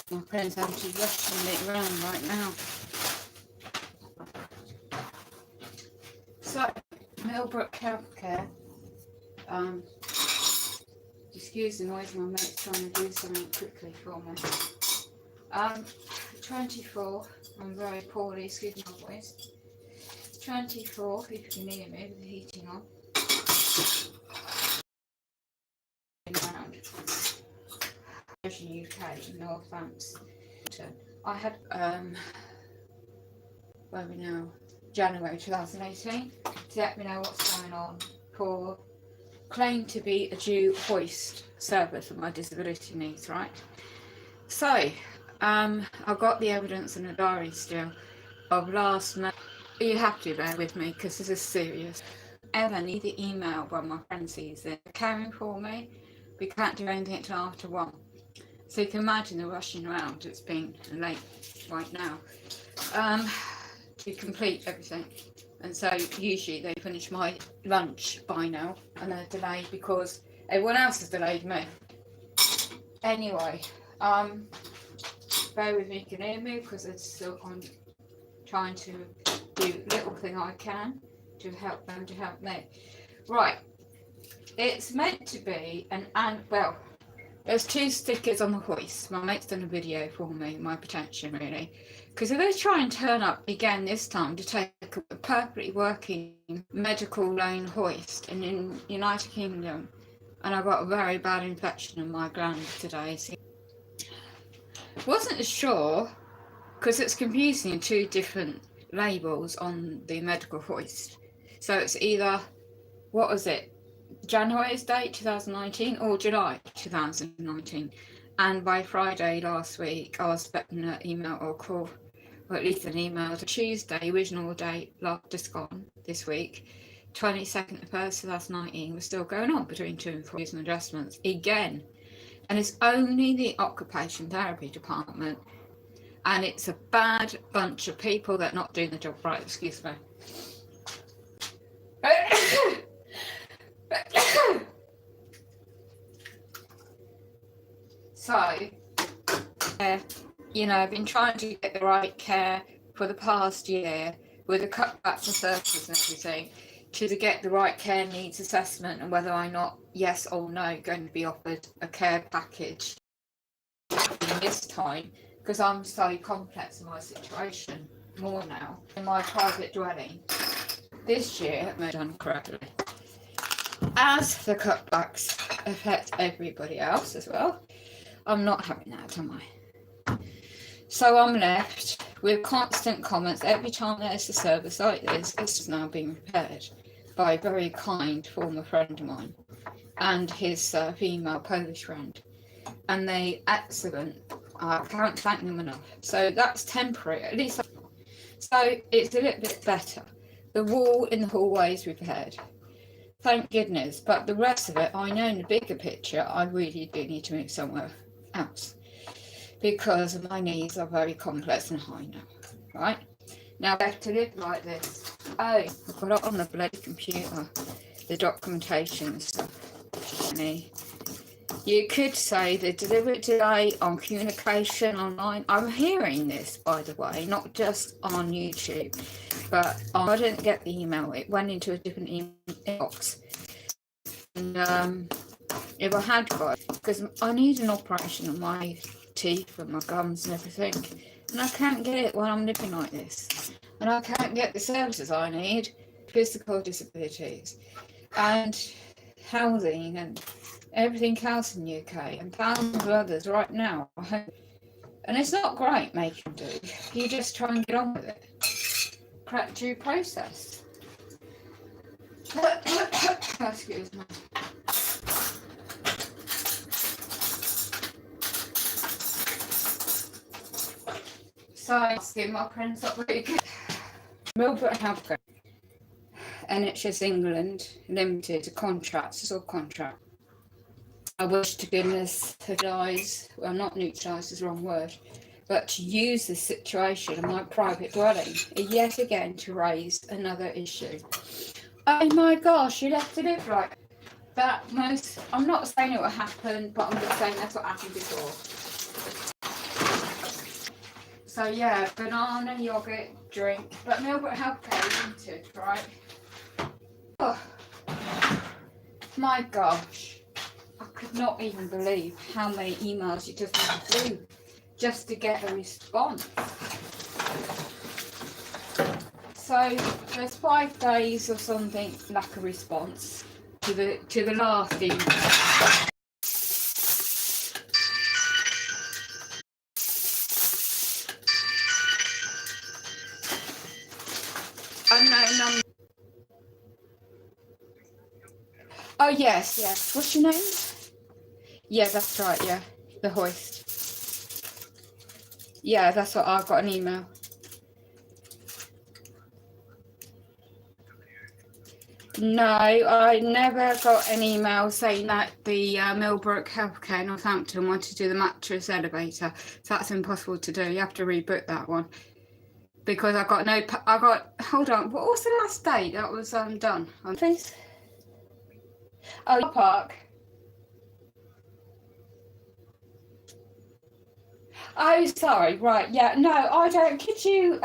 My friend's having to rushing it around right now. So, Millbrook Healthcare. Excuse the noise, my mate's trying to do something quickly for me. 24, I'm very poorly, excuse my voice. 24, if you can hear me with the heating on. Around. UK, no offence. I had, where are we now? January 2018, to let me know what's going on for claim to be a due hoist service for my disability needs, right? So, I've got the evidence in the diary still of last month. You have to bear with me because this is serious. Ever need the email when my friend sees it, caring for me, we can't do anything until after 1. So you can imagine the rushing around. It's been late right now to complete everything. And so usually they finish my lunch by now and they're delayed because everyone else has delayed me. Anyway, bear with me, you can hear me because it's still on trying to do little thing I can to help them to help me. Right, it's meant to be well, there's 2 stickers on the hoist. My mate's done a video for me, my protection really. Because if they try and turn up again this time to take a perfectly working medical loan hoist in United Kingdom, and I got a very bad infection in my gland today. So wasn't sure because it's confusing 2 different labels on the medical hoist. So it's either, what was it, January's date 2019 or July 2019, and by Friday last week I was expecting an email or call, or at least an email. To Tuesday, original date just gone this week, 22nd of 1st 2019, was still going on between 2 and 4 years and adjustments again, and it's only the occupational therapy department, and it's a bad bunch of people that are not doing the job right. Excuse me. So, you know, I've been trying to get the right care for the past year with a cutback to services and everything to get the right care needs assessment and whether I'm not, yes or no, going to be offered a care package this time, because I'm so complex in my situation more now in my private dwelling. This year, I've done correctly. As the cutbacks affect everybody else as well, I'm not having that, am I? So I'm left with constant comments every time there's a service like this. This is now being repaired by a very kind former friend of mine and his female Polish friend. And they excellent. I can't thank them enough. So that's temporary, at least. So it's a little bit better. The wall in the hallway is repaired. Thank goodness. But the rest of it, I know in the bigger picture, I really do need to move somewhere else because my needs are very complex and high now. Right? Now I have to live like this. Oh, I've got it on the bloody computer. The documentation and stuff. You could say the deliberate delay on communication online. I'm hearing this, by the way, not just on YouTube, but I didn't get the email. It went into a different inbox. And if I had got it, because I need an operation on my teeth and my gums and everything, and I can't get it when I'm living like this. And I can't get the services I need, physical disabilities, and housing, and everything else in the UK, and thousands of others right now. And it's not great making do. You just try and get on with it. Correct due process. Excuse me. So I'm asking my friends up very good. Millbrook Healthcare, NHS England, limited, a contract, it's all contract. I wish to goodness neutralise, well not neutralise is the wrong word, but to use this situation in my private dwelling yet again to raise another issue. Oh my gosh, you left it right. That most, I'm not saying it will happen, but I'm just saying that's what happened before. So yeah, banana yogurt drink, but Millbrook Healthcare Limited, right? Oh my gosh, I could not even believe how many emails you just had to do just to get a response. So there's 5 days or something lack of response to the last email. Unknown number. Oh yes. What's your name? Yeah, that's right. Yeah, the hoist. Yeah, that's what I got an email. No, I never got an email saying that the Millbrook Healthcare Northampton wanted to do the mattress elevator. So that's impossible to do. You have to rebook that one because hold on. What was the last date that was done? Please. Oh, park. Oh, sorry. Right. Yeah. No, I don't. Could you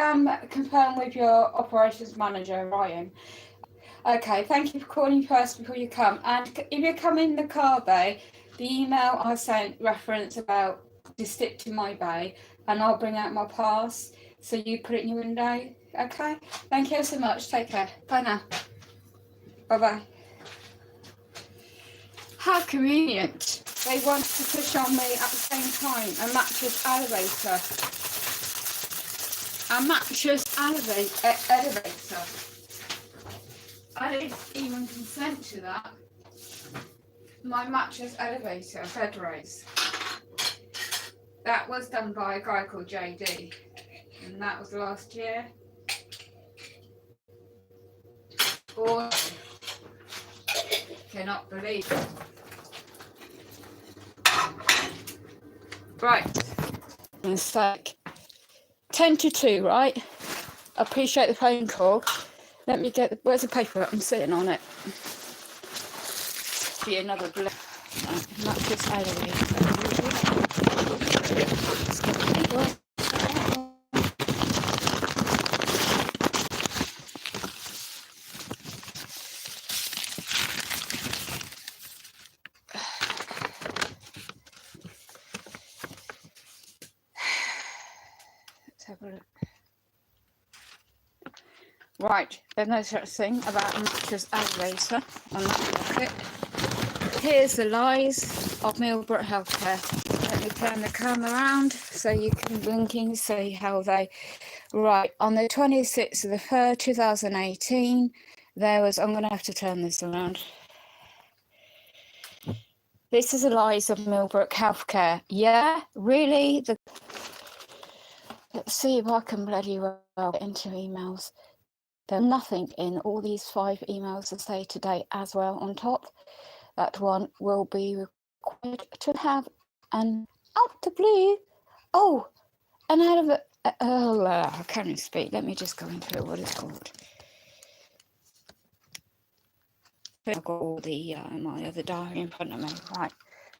confirm with your operations manager, Ryan? Okay, thank you for calling first before you come. And if you come in the car bay, the email I sent reference about just stick to my bay, and I'll bring out my pass so you put it in your window. Okay, thank you so much. Take care. Bye now. Bye bye. How convenient. They wanted to push on me at the same time a mattress elevator. A mattress elevator. I didn't even consent to that. My mattress elevator, bed raise. That was done by a guy called JD, and that was last year. Or cannot believe it. Right. It's like 10 to 2, right? I appreciate the phone call. Let me get where's the paper? I'm sitting on it. Be another mattress elevator. Let's have a look. Right, there's no such thing about a mattress elevator on that rocket. Here's the lies of Millbrook Healthcare. Let me turn the camera around so you can blink and see how they... Right, on the 26th of the 3rd, 2018, there was... I'm going to have to turn this around. This is the lies of Millbrook Healthcare. Yeah, really? Let's see if I can bloody well get into emails. There's nothing in all these 5 emails to say today as well on top. That one will be required to have an out the blue. Oh, and out of it. I can't even speak. Let me just go into what it's called. I've got all the my other diary in front of me. Right,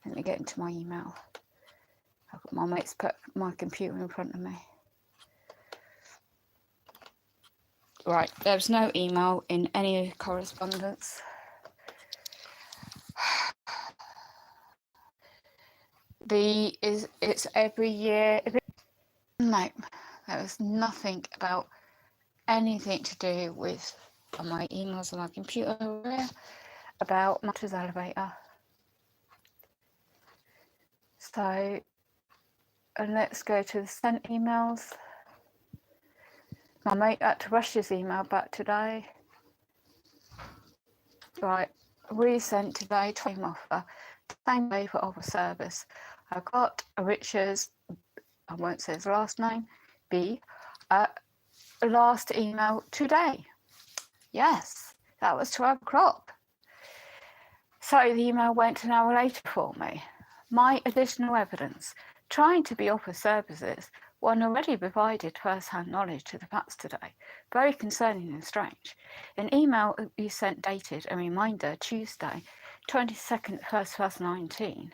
let me get into my email. I've got my mates put my computer in front of me. Right, there's no email in any correspondence. It's every year. No, there was nothing about anything to do with my emails on my computer about mattress elevator. So, and let's go to the sent emails. My mate had to rush his email back today. Right, resent today, time offer, same day for offer service. I got a Richard's, I won't say his last name, B, last email today. Yes, that was 12 o'clock. So the email went an hour later for me. My additional evidence, trying to be offer services, one already provided first-hand knowledge to the facts today. Very concerning and strange. An email you sent dated a reminder Tuesday, 22nd, 1st, 2019.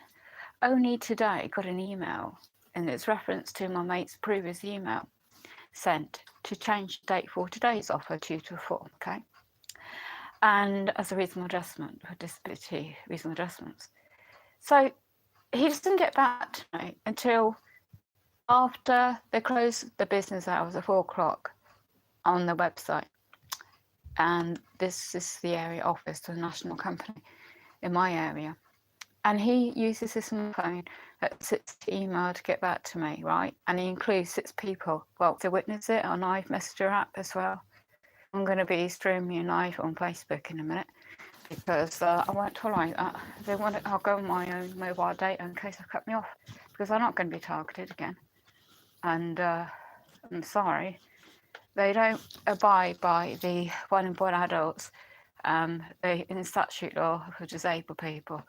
Only today got an email and it's reference to my mate's previous email sent to change the date for today's offer due to a form, okay? And as a reasonable adjustment for disability reasonable adjustments. So he doesn't get back to me until after they close the business hours at 4 o'clock on the website. And this is the area office of a national company in my area. And he uses his phone at 6 email to get back to me, right? And he includes 6 people. Well, to witness it on live messenger app as well. I'm going to be streaming live on Facebook in a minute because I won't tolerate that. They want it, I'll go on my own mobile data in case they cut me off because I'm not going to be targeted again. And I'm sorry, they don't abide by the vulnerable adults in statute law for disabled people.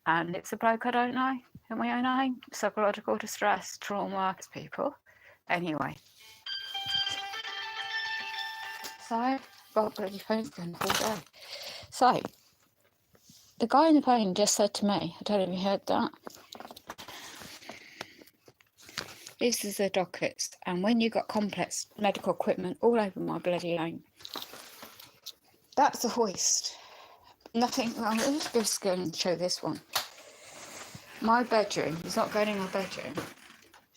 And it's a bloke I don't know in my own name, psychological distress, trauma, people. Anyway. So, got bloody phone's going all day. So, the guy on the phone just said to me, I don't know if you heard that. This is the dockets, and when you got complex medical equipment all over my bloody home, that's a hoist. Nothing, well, let's just go and show this one. My bedroom is not going in my bedroom.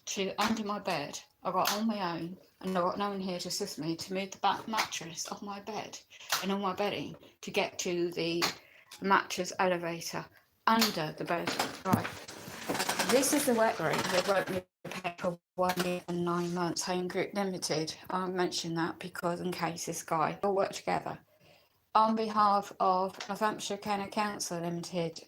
To under my bed, I got on my own, and I got no one here to assist me to move the back mattress off my bed and on my bedding to get to the mattress elevator under the bed. Right. This is the wet room. They won't me pay for 1 year and 9 months. Home Group Limited. I'll mention that because in case this guy all work together. On behalf of Northamptonshire County Council Limited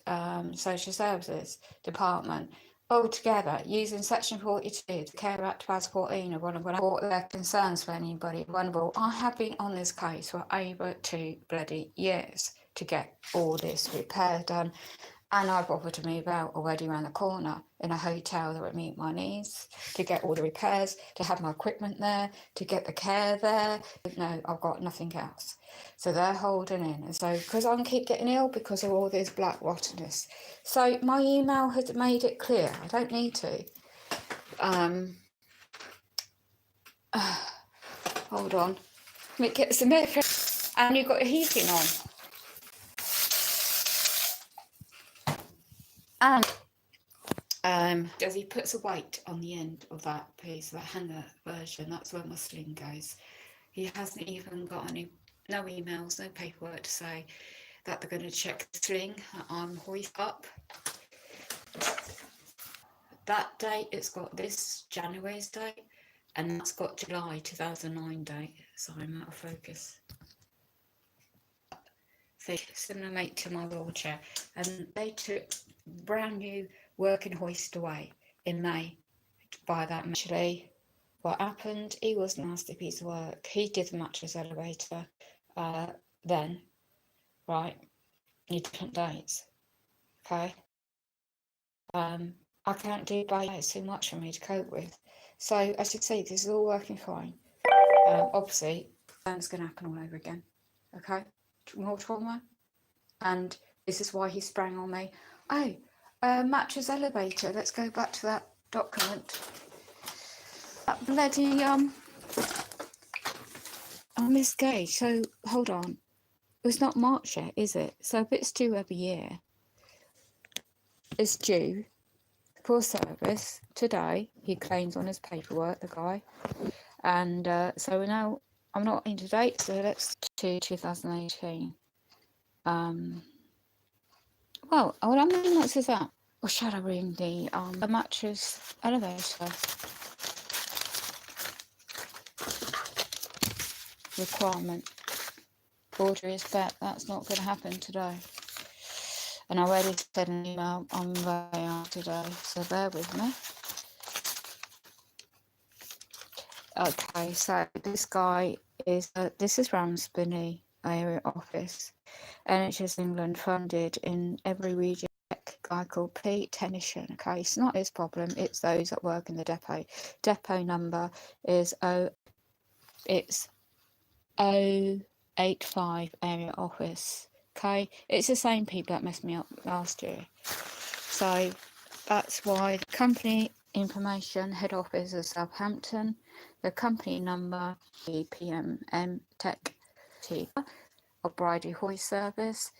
Social Services Department, all together using Section 42 the Care Act 2014 of vulnerable their concerns for anybody vulnerable. I have been on this case for over 2 bloody years to get all this repair done. And I've offered to move out already around the corner in a hotel that would meet my needs, to get all the repairs, to have my equipment there, to get the care there. No, I've got nothing else. So they're holding in. And so, because I keep getting ill because of all this black rottenness. So my email has made it clear. I don't need to. Hold on. Let me get some air. And you've got a heating on. And as he puts a weight on the end of that piece, that hanger version, that's where my sling goes. He hasn't even got no emails, no paperwork to say that they're going to check the sling that I'm hoist up. That date, it's got this January's date, and that's got July 2009 date. Sorry, I'm out of focus. Similar mate to my wheelchair, and they took brand new working hoist away in May by that. Actually, what happened, he was a nasty piece of work. He did the mattress elevator then, right, in different dates, okay? I can't do by it's too much for me to cope with. So as you see, this is all working fine. Obviously, that's going to happen all over again, okay? More trauma. And this is why he sprang on me. Oh, mattress elevator. Let's go back to that document. That bloody on this gauge. So hold on. It's not March yet, is it? So if it's due every year, it's due for service today. He claims on his paperwork, the guy. And so now I'm not into date. So let's to 2018. Well, what I mean, what is that? Or shall I ring the mattress elevator requirement? Order is bet. That's not going to happen today. And I already said an email on way out today, so bear with me. Okay, so this guy is, this is Ramsburney area office. NHS England funded in every region. Guy called Pete Technician. Okay, it's not his problem, it's those that work in the depot. Depot number is 085 area office. Okay, it's the same people that messed me up last year. So that's why the company information, head office is Southampton, the company number, the PMM Tech T of Bridie Hoist Service,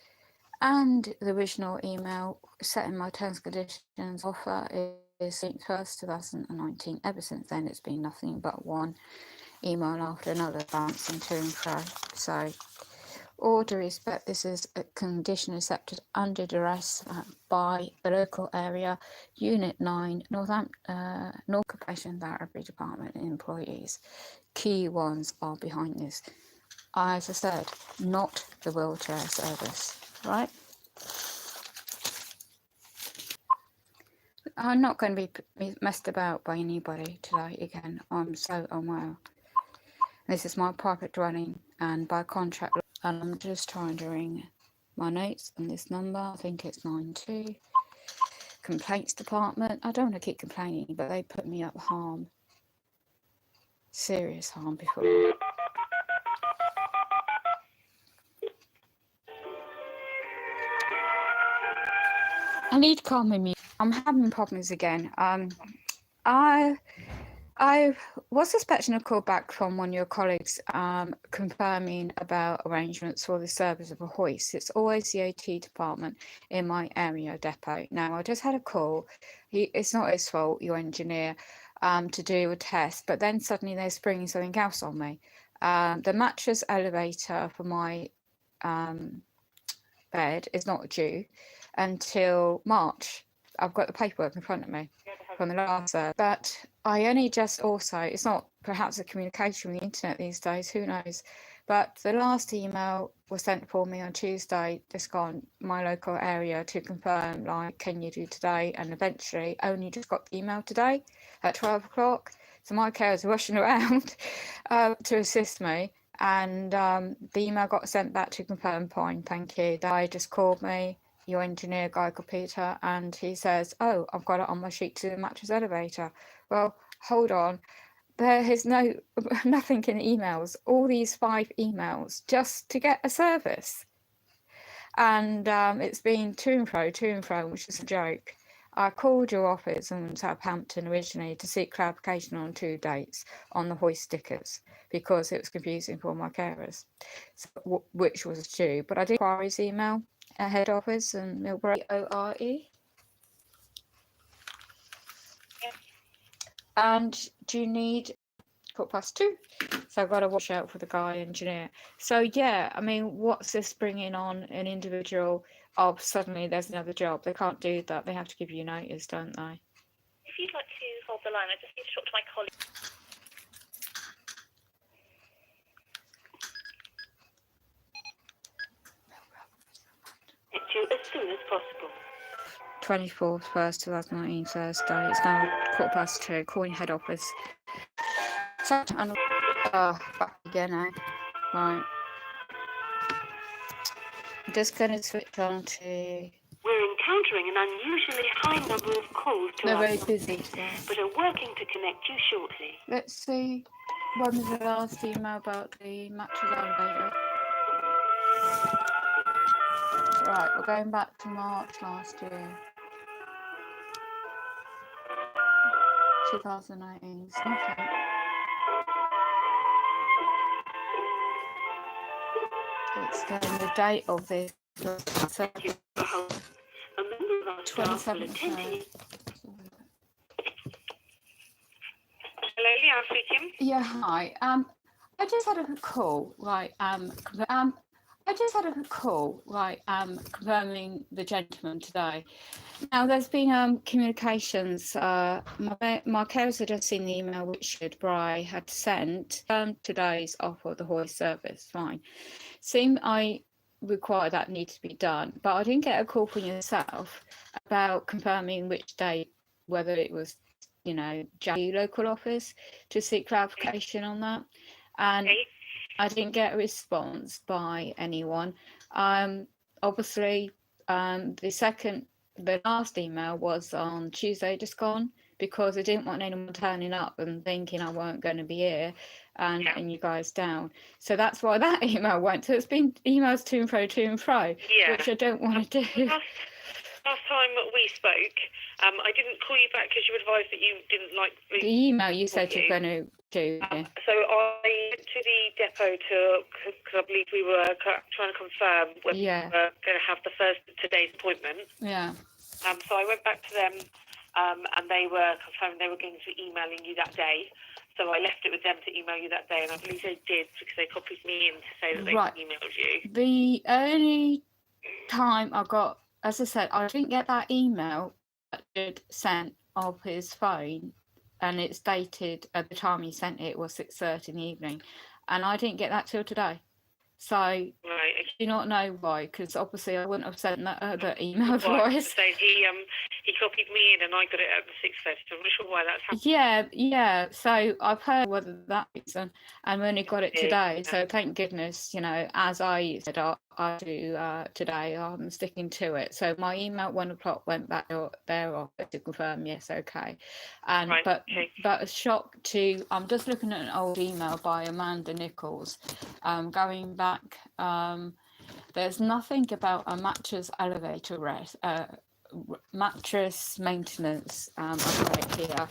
and the original email setting my terms and conditions offer is 1st 2019. Ever since then, it's been nothing but one email after another, bouncing to and fro. So, all due respect, this is a condition accepted under duress by the local area, Unit 9, North Occupation Therapy Department employees. Key ones are behind this. As I said, not the wheelchair service, right? I'm not going to be messed about by anybody today again. I'm so unwell. This is my private dwelling, and by contract, and I'm just trying to ring my notes on this number. I think it's 92 complaints department. I don't want to keep complaining, but they put me up harm, serious harm before. I need calming me. I'm having problems again. I was expecting a call back from one of your colleagues confirming about arrangements for the service of a hoist. It's always the AT department in my area depot. Now, I just had a call. It's not his fault, your engineer, to do a test, but then suddenly they're springing something else on me. The mattress elevator for my bed is not due until March. I've got the paperwork in front of me from the last but I only just also, it's not perhaps a communication with the internet these days, who knows, but the last email was sent for me on Tuesday, just gone my local area to confirm, like, can you do today? And eventually only just got the email today at 12 o'clock. So my carers are rushing around to assist me. And the email got sent back to confirm, fine, thank you. The guy just called me, your engineer guy called Peter, and he says, oh, I've got it on my sheet to the mattress elevator. Well, hold on. There is nothing in emails, all these 5 emails just to get a service. And it's been to and fro, which is a joke. I called your office in Southampton originally to seek clarification on 2 dates on the hoist stickers because it was confusing for my carers, so, which was due. But I did inquiries email at head office in Millbury, ORE. And do you need 2:15? So I've got to watch out for the guy engineer. So yeah, I mean, what's this bringing on an individual of suddenly there's another job? They can't do that. They have to give you notice, don't they? If you'd like to hold the line, I just need to talk to my colleague. Get you as soon as possible. 24th, 1st, 2019, Thursday. It's now 2:15, calling head office. So, and, back again now. Right. I'm just going to switch on to... We're encountering an unusually high number of calls to They're us, very busy today. but are working to connect you shortly. Let's see. When was the last email about the mattress elevator? Right, we're going back to March last year. 2019. It's nothing. It's the date of this. Thank you for holding. A member of our staff will attend to you. Hello, Leanne speaking. Yeah, hi. I just had a call, right? Confirming the gentleman today. Now, there's been communications. My carers had just seen the email which Bri had sent. Today's offer of the hoist service, fine. Seemed I require that need to be done, but I didn't get a call from yourself about confirming which date, whether it was, you know, J local office to seek clarification on that, and I didn't get a response by anyone. Obviously, the last email was on Tuesday just gone because I didn't want anyone turning up and thinking I weren't going to be here and letting you guys down. So that's why that email went. So it's been emails to and fro, which I don't want to do. last time we spoke, I didn't call you back because you advised that you didn't like The email you said you're going to do. Yeah. So I went to the depot because I believe we were trying to confirm whether we were going to have today's appointment. Yeah. So I went back to them, and they were confirming they were going to be emailing you that day. So I left it with them to email you that day, and I believe they did because they copied me in to say that they emailed you. The only time I got, as I said, I didn't get that email that Jude sent of his phone, and it's dated at the time he sent it was 6:30 in the evening, and I didn't get that till today. So I do not know why, because obviously I wouldn't have sent that other email voice. So he copied me in, and I got it at the 6:30. So I'm not sure why that's happened. Yeah. So I've heard whether that reason, and we only got it today. So thank goodness, as I said, I do today. I'm sticking to it. So my email at 1 o'clock went back there office to confirm yes, okay. And but a shock to. I'm just looking at an old email by Amanda Nichols, going back. There's nothing about a mattress elevator rest. Mattress maintenance upgrade here,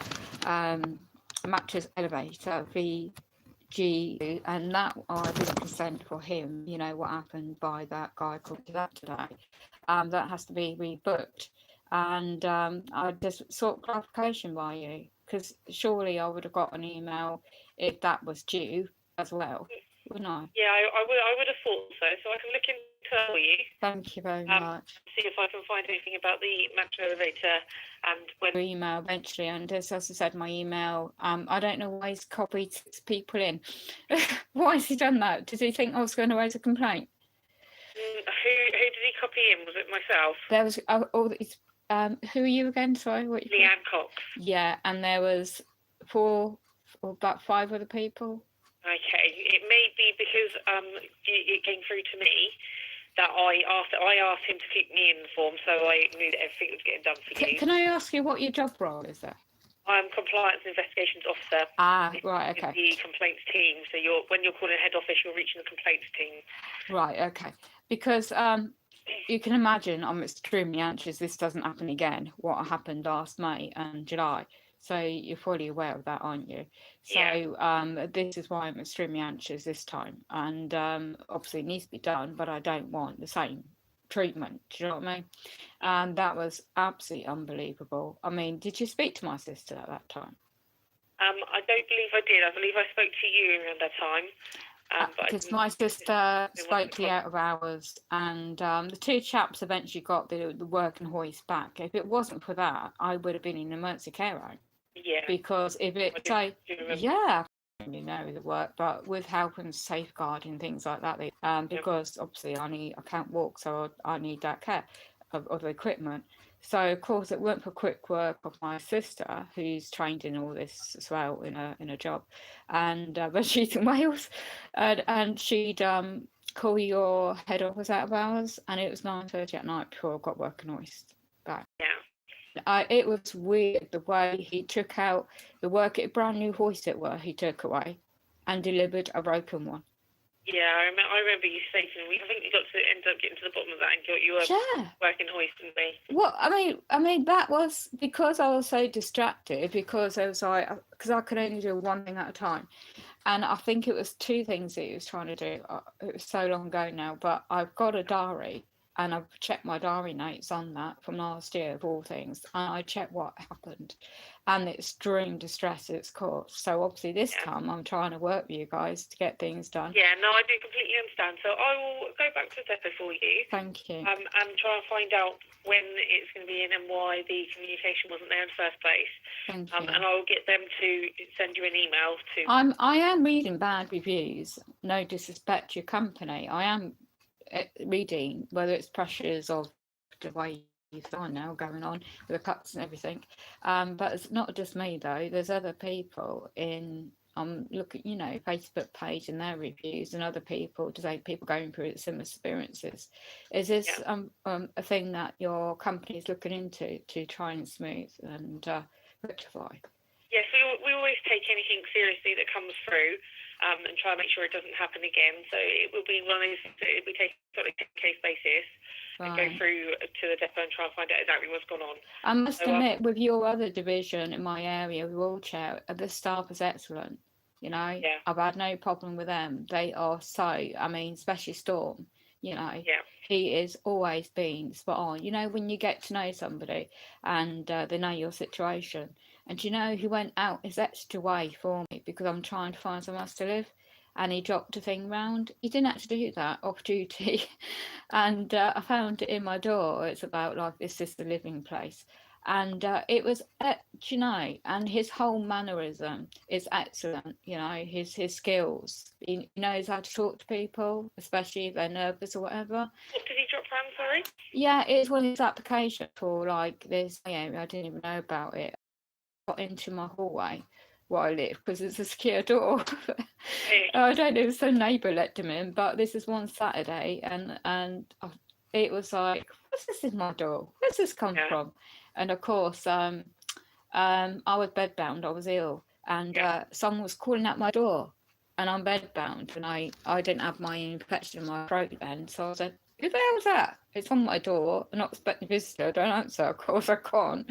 mattress elevator VG, and that I didn't consent for him. You know what happened by that guy called that today. That has to be rebooked, and I just sought clarification by you, because surely I would have got an email if that was due as well, wouldn't I? Yeah, I would have thought so. So I can look into it for you. Thank you very much. See if I can find anything about the mattress elevator and when. Email eventually, and as I said, my email. I don't know why he's copied 6 people in. Why has he done that? Did he think I was going to raise a complaint? Who did he copy in? Was it myself? There was all these. Who are you again? Sorry, what? Leanne Cox. Yeah, and there was 4 or about 5 other people. Okay, it may be because it came through to me that I asked him to keep me informed, so I knew that everything was getting done for you. Can I ask you what your job role is there? I'm compliance investigations officer. Right, okay. The complaints team. So when you're calling head office, you're reaching the complaints team. Right, okay. Because you can imagine I'm extremely anxious this doesn't happen again. What happened last May and July. So you're fully aware of that, aren't you? So this is why I'm extremely anxious this time. And obviously it needs to be done, but I don't want the same treatment. Do you know what I mean? And that was absolutely unbelievable. I mean, did you speak to my sister at that time? I don't believe I did. I believe I spoke to you around that time. Because my sister spoke to you out of hours, and the 2 chaps eventually got the working hoist back. If it wasn't for that, I would have been in an emergency care home. Yeah. Because if it say, yeah, you know the work, but with help and safeguarding things like that, because obviously I can't walk, so I need that care of the equipment. So of course it weren't for quick work of my sister, who's trained in all this as well in a job, and but she's in Wales, and she'd call your head office out of hours, and it was 9:30 at night before I got working hoist back. Yeah. It was weird the way he took out the brand new hoist it were he took away, and delivered a broken one. Yeah, I remember you stating. I think you got to end up getting to the bottom of that and got you working hoist, didn't we? Well, I mean that was because I was so distracted, because I was like, because I could only do one thing at a time, and I think it was 2 things that he was trying to do. It was so long ago now, but I've got a diary. And I've checked my diary notes on that from last year, of all things. And I checked what happened. And it's extreme distress it's caused. So obviously this time I'm trying to work with you guys to get things done. Yeah, no, I do completely understand. So I will go back to the depot for you. Thank you. And try and find out when it's going to be in and why the communication wasn't there in the first place. Thank you. And I'll get them to send you an email to. I am reading bad reviews. No disrespect to your company. I am reading, whether it's pressures of the way you are now going on with the cuts and everything, but it's not just me though. There's other people in looking, Facebook page and their reviews, and other people going through similar experiences. Is this a thing that your company is looking into to try and smooth and rectify? Yes, we always take anything seriously that comes through, and try and make sure it doesn't happen again. So it will be one of those that we take sort of case basis and go through to the depot and try and find out exactly what's gone on. I must admit, with your other division in my area, wheelchair, the staff is excellent. You know, I've had no problem with them. They are so, I mean, especially Storm, you know, he is always been spot on. You know, when you get to know somebody and they know your situation. And you know, he went out his extra way for me because I'm trying to find somewhere else to live. And he dropped a thing round. He didn't actually do that off duty. And I found it in my door. It's about like assisted living place. And it was, you know, and his whole mannerism is excellent. You know, his skills. He knows how to talk to people, especially if they're nervous or whatever. What did he drop round, sorry? Yeah, it's one of his applications for like this area. I didn't even know about it. I got into my hallway where I live because it's a secure door. I don't know if some neighbour let him in, but this is one Saturday, and it was like, what's this in my door? Where's this come from? And of course, I was bedbound. I was ill, and someone was calling at my door, and I'm bedbound, and I didn't have my infection in my throat then, so I said, who the hell's that? It's on my door. I'm not expecting a visitor. Don't answer. Of course I can't.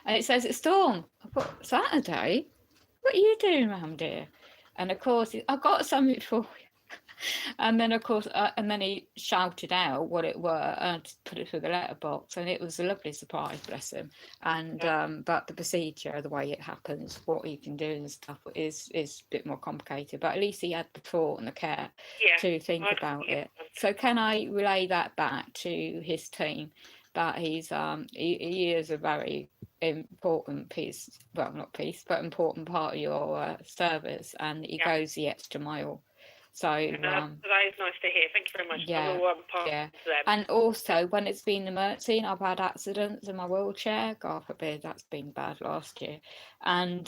And it says it's Dawn. I thought, Saturday? What are you doing around here? And of course, I got something for you. And then, of course, and then he shouted out what it were and put it through the letterbox. And it was a lovely surprise, bless him. And but the procedure, the way it happens, what he can do and stuff is a bit more complicated. But at least he had the thought and the care to think about it. So can I relay that back to his team? That he's he is a very important piece, well, not piece, but important part of your service, and he goes the extra mile. So that is nice to hear. Thank you very much. I will pass to them. And also when it's been an emergency, I've had accidents in my wheelchair. God forbid, that's been bad last year. And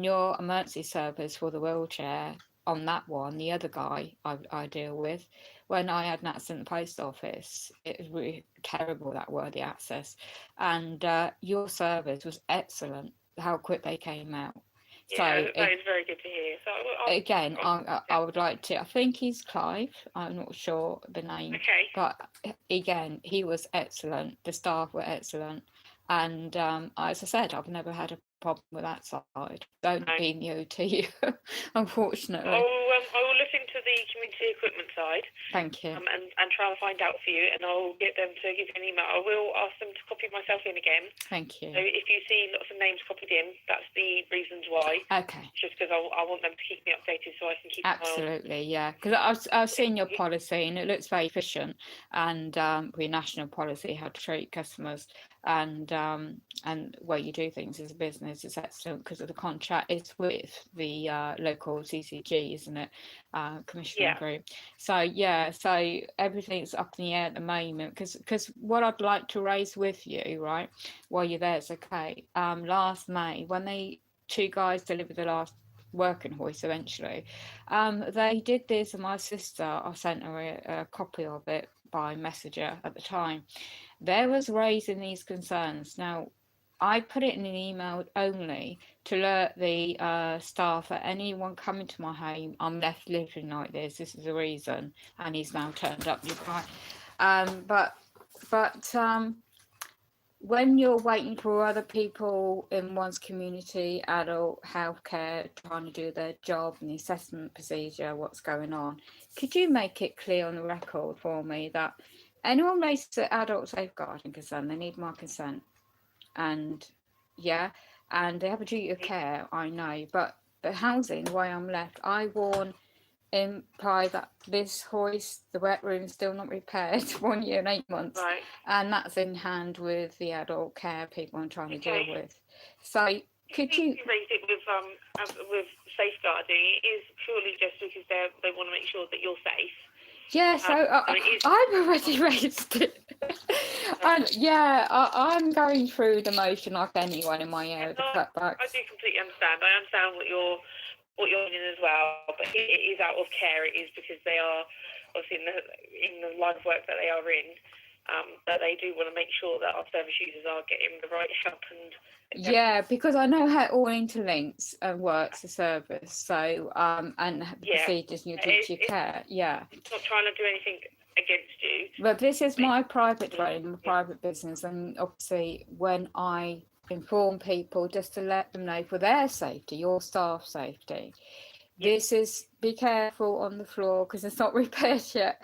your emergency service for the wheelchair on that one, the other guy I deal with, when I had an accident in the post office, it was really terrible, that word, the access. And your service was excellent, how quick they came out. Yeah, so that is very good to hear. So again, I would like to, I think he's Clive, I'm not sure the name. Okay. But again, he was excellent. The staff were excellent. And as I said, I've never had a problem with that side. Don't be new to you, unfortunately. I will look into the community equipment side. Thank you. And try and find out for you, and I'll get them to give you an email. I will ask them to copy myself in again. Thank you. So if you see lots of names copied in, that's the reasons why. Okay. Just because I want them to keep me updated so I can keep Absolutely, yeah. Because I've seen your policy and it looks very efficient, and your national policy, how to treat customers, and where you do things as a business is excellent because of the contract. It's with the local CCG, isn't it? Commissioning group. So so everything's up in the air at the moment because what I'd like to raise with you, right, while you're there, it's okay. Last May, when the two guys delivered the last working hoist eventually, they did this, and my sister, I sent her a copy of it by messenger at the time. There was raising these concerns. Now I put it in an email only to alert the staff that anyone coming to my home, I'm left living like this is the reason, and he's now turned up. But when you're waiting for other people in one's community, adult healthcare, trying to do their job and the assessment procedure, what's going on, could you make it clear on the record for me that anyone raised to adult safeguarding concern, they need my consent? And and they have a duty of care, I know, but the housing, the way I'm left, I warn imply that this hoist, the wet room, is still not repaired 1 year and 8 months, and that's in hand with the adult care people I'm trying to deal with. So could you raise it with safeguarding? It is purely just because they want to make sure that you're safe. Yeah, so I've already raised it. And I'm going through the motion like anyone in my area. I do completely understand. I understand what you're doing as well, but it is out of care. It is because they are obviously in the line of work that they are in. But they do want to make sure that our service users are getting the right help and yeah, because I know how it all interlinks and works the service. So and the procedures and your duty of care. Yeah. It's not trying to do anything against you. But this is my private dwelling, my private business, and obviously when I inform people just to let them know for their safety, your staff safety. This is be careful on the floor because it's not repaired yet,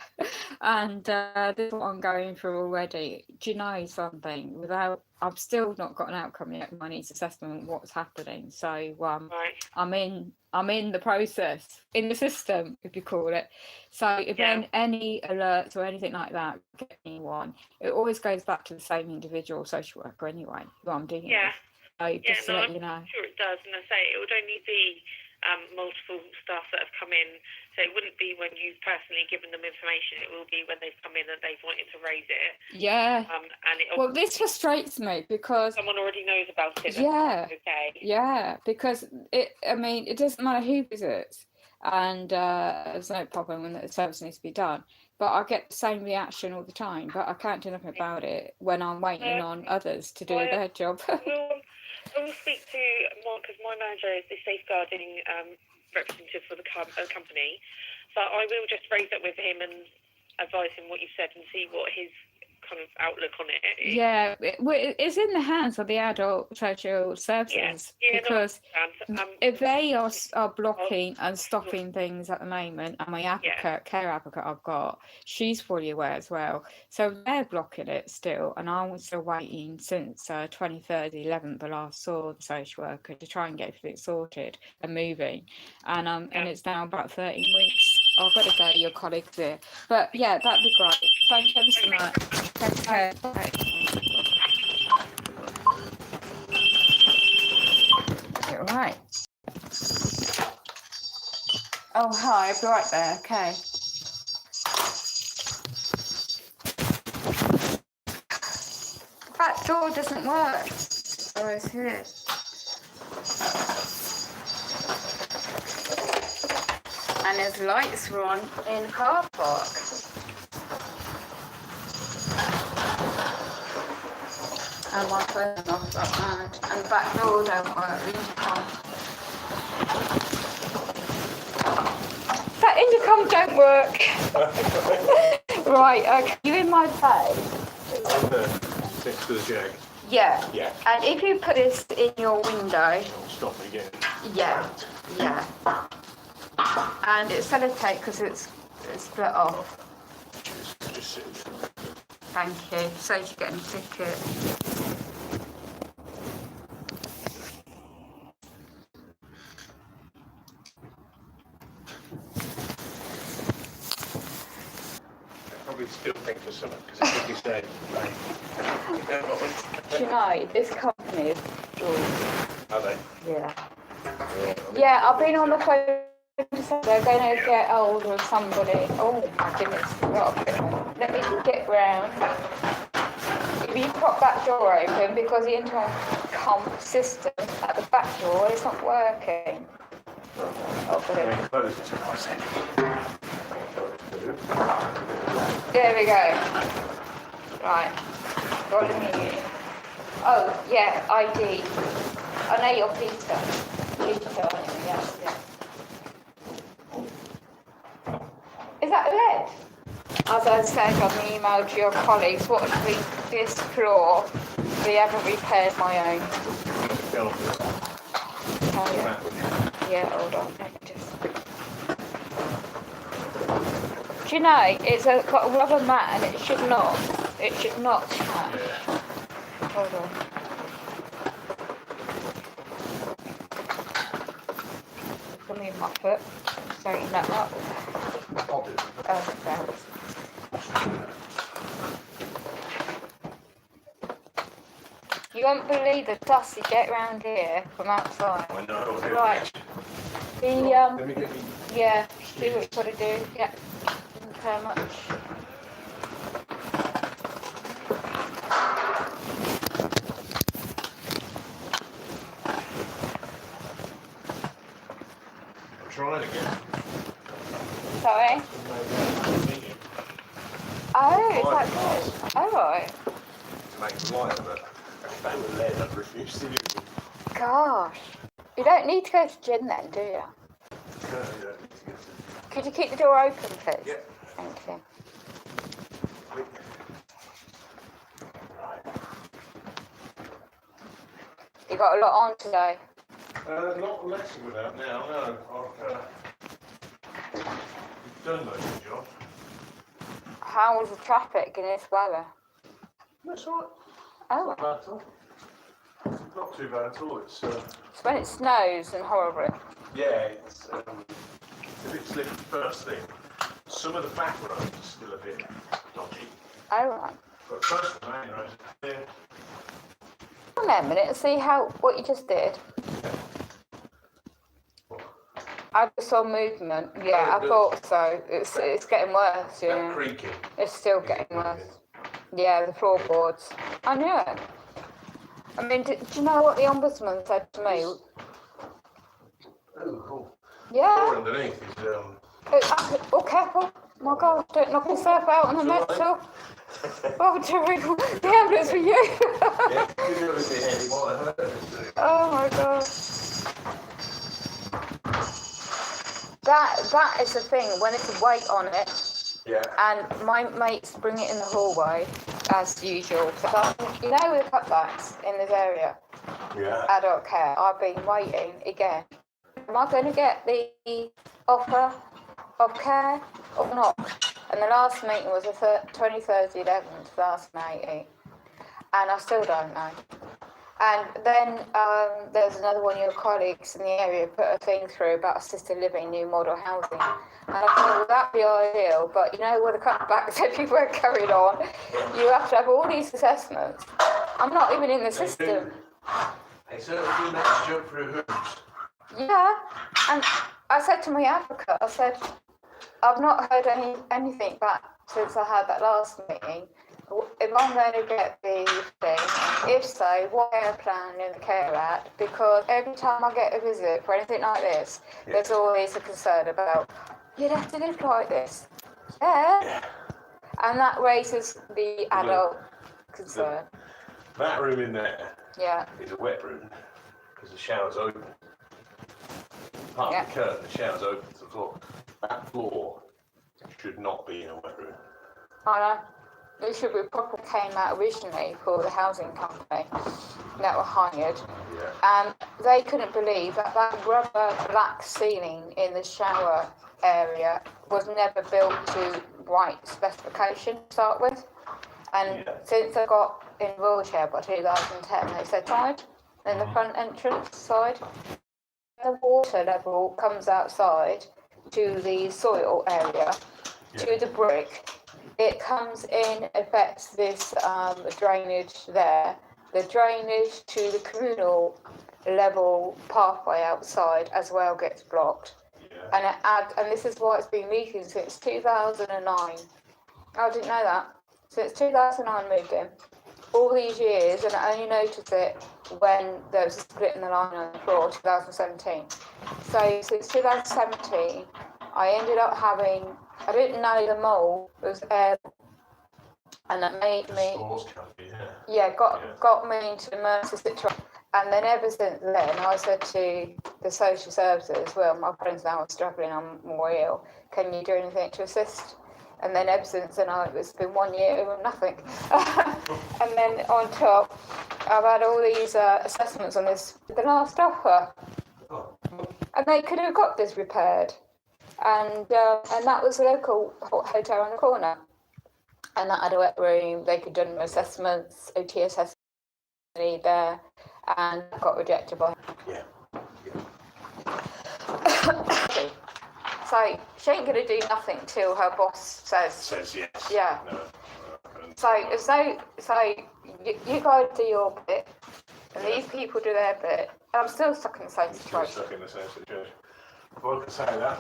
and this is what I'm going through already. Do you know something? I've still not got an outcome yet. My needs assessment, what's happening. So I'm in the process, in the system, if you call it. So if any alerts or anything like that get anyone, it always goes back to the same individual social worker anyway. Who I'm dealing with. So just to let you know. I'm sure it does, and I say it would only be multiple staff that have come in, so it wouldn't be when you've personally given them information. It will be when they've come in and they've wanted to raise it. Yeah. Well, this frustrates me because someone already knows about it. Yeah. Okay. Yeah, because it doesn't matter who visits, and there's no problem when the service needs to be done. But I get the same reaction all the time. But I can't do nothing about it when I'm waiting on others to do their job. I will speak to because my manager is the safeguarding representative for the company, so I will just raise that with him and advise him what you said and see what his kind of outlook on it is. Yeah, it's in the hands of the adult social services because if they are blocking and stopping things at the moment, and my care advocate I've got, she's fully aware as well. So they're blocking it still, and I'm still waiting since 23rd, 11th, the last saw the social worker to try and get everything sorted and moving, and it's now about 13 weeks. I've got to go, your colleagues here, but yeah, that'd be great. Thank you ever so much. Take care. Bye. All right. Oh, hi. I'll be right there. Okay. The back door doesn't work. Oh, it's here. And his lights were on in the car park. And my phone off like mad. And the back door don't work. The intercom. That intercom don't work. Right, okay. You in my bed? Next to the jag. Yeah. Yeah. And if you put this in your window. It'll stop me again. Yeah. Yeah. And it's sellotape because it's split off. Just sit. Thank you. Saves you getting a ticket. Probably still think for something because it's what you say. Do you know, this company is Are they? Yeah. Yeah, I've been on the phone. They're going to get hold of somebody. Oh my goodness, let me get round. If you pop that door open, because the intercom system at the back door is not working. Oh, there we go. Right. Got a minute. Oh, yeah, ID. I know you're Peter. Peter, yes, yeah. Is that lead? As I said on the email to your colleagues, what should be this floor? We haven't repaired my own. Yeah, hold on. Let me just... Do you know, it's got a rubber mat and it should not smash. Hold on. Let me my foot. Straighten that up. I'll do it. Oh, thanks. You won't believe the dust you get around here from outside. I know. Right. Let me get me. Yeah, do what you've got to do. Yeah. Thank you very much. Try it again. Sorry? Oh, it's like this. Oh, right. To make them lighter, but if they were lead, I'd refuse to use them. Gosh. You don't need to go to gin then, do you? No, you don't need to get to. Could you keep the door open, please? Yeah. Thank you. Right. You got a lot on today. Not messing with that now, no. You've done most of the job. How was the traffic in this weather? That's all right. Oh, Not bad at all. Not too bad at all. It's when it snows and horrible. yeah, it's a bit slippy first thing. Some of the back roads are still a bit dodgy. Oh, right. But first the main roads are clear. Come on a minute and see what you just did. I just saw movement. Yeah, I thought so. It's getting worse, you That know. creaking. It's still getting worse. Yeah, the floorboards. I knew it. I mean, do you know what the Ombudsman said to me? Oh, cool. Yeah. Underneath is Oh, careful. My God, don't knock yourself out on the metal. Oh, terrible. The ambulance for you. yeah, you know it's the head, what I heard. Oh, my God. That is the thing, when it's a weight on it, Yeah. and my mates bring it in the hallway, as usual. So, you know, with cutbacks in this area, Yeah. adult care, I've been waiting again. Am I going to get the offer of care or not? And the last meeting was the 23rd, 11th, last meeting, and I still don't know. And then there's another one of your colleagues in the area put a thing through about assisted living, new model housing. And I thought, well, that'd be ideal, but you know, with the cutback said people weren't carried on, you have to have all these assessments. I'm not even in the system. They certainly do that jump through hoops. Yeah, and I said to my advocate, I said, I've not heard anything back since I had that last meeting. If I'm going to get the thing, if so, what care plan in the Care Act? Because every time I get a visit for anything like this, there's always a concern about, you'd have to live like this. Yeah. And that raises the adult concern. That room in there is a wet room because the shower's open. Part of the curtain, the shower's open to the floor. That floor should not be in a wet room. I know. It should be proper came out originally for the housing company that were hired. And they couldn't believe that rubber black ceiling in the shower area was never built to right specification to start with. And since I got in wheelchair by 2010, they said, side, in the front entrance side, the water level comes outside to the soil area, to the brick. It comes in, affects this drainage there. The drainage to the communal level pathway outside as well gets blocked. And this is why it's been leaking since 2009. I didn't know that. Since 2009 moved in. All these years, and I only noticed it when there was a split in the line on the floor, 2017. So since 2017, I ended up having, I didn't know the mould was air, and that made me, got me into an emergency situation. And then ever since then, I said to the social services, well, my friends now are struggling, I'm more ill, can you do anything to assist? And then ever since then, it's been 1 year with nothing. And then on top, I've had all these assessments on this, the last offer. And they could have got this repaired. And that was a local hotel on the corner. And that had a wet room, they could do assessments, OT assessments there, and got rejected by him. So she ain't going to do nothing till her boss says yes. Yeah. No. So you guys do your bit, and these people do their bit. And I'm still stuck in the same situation. Stuck in the same situation. Well, I can say that.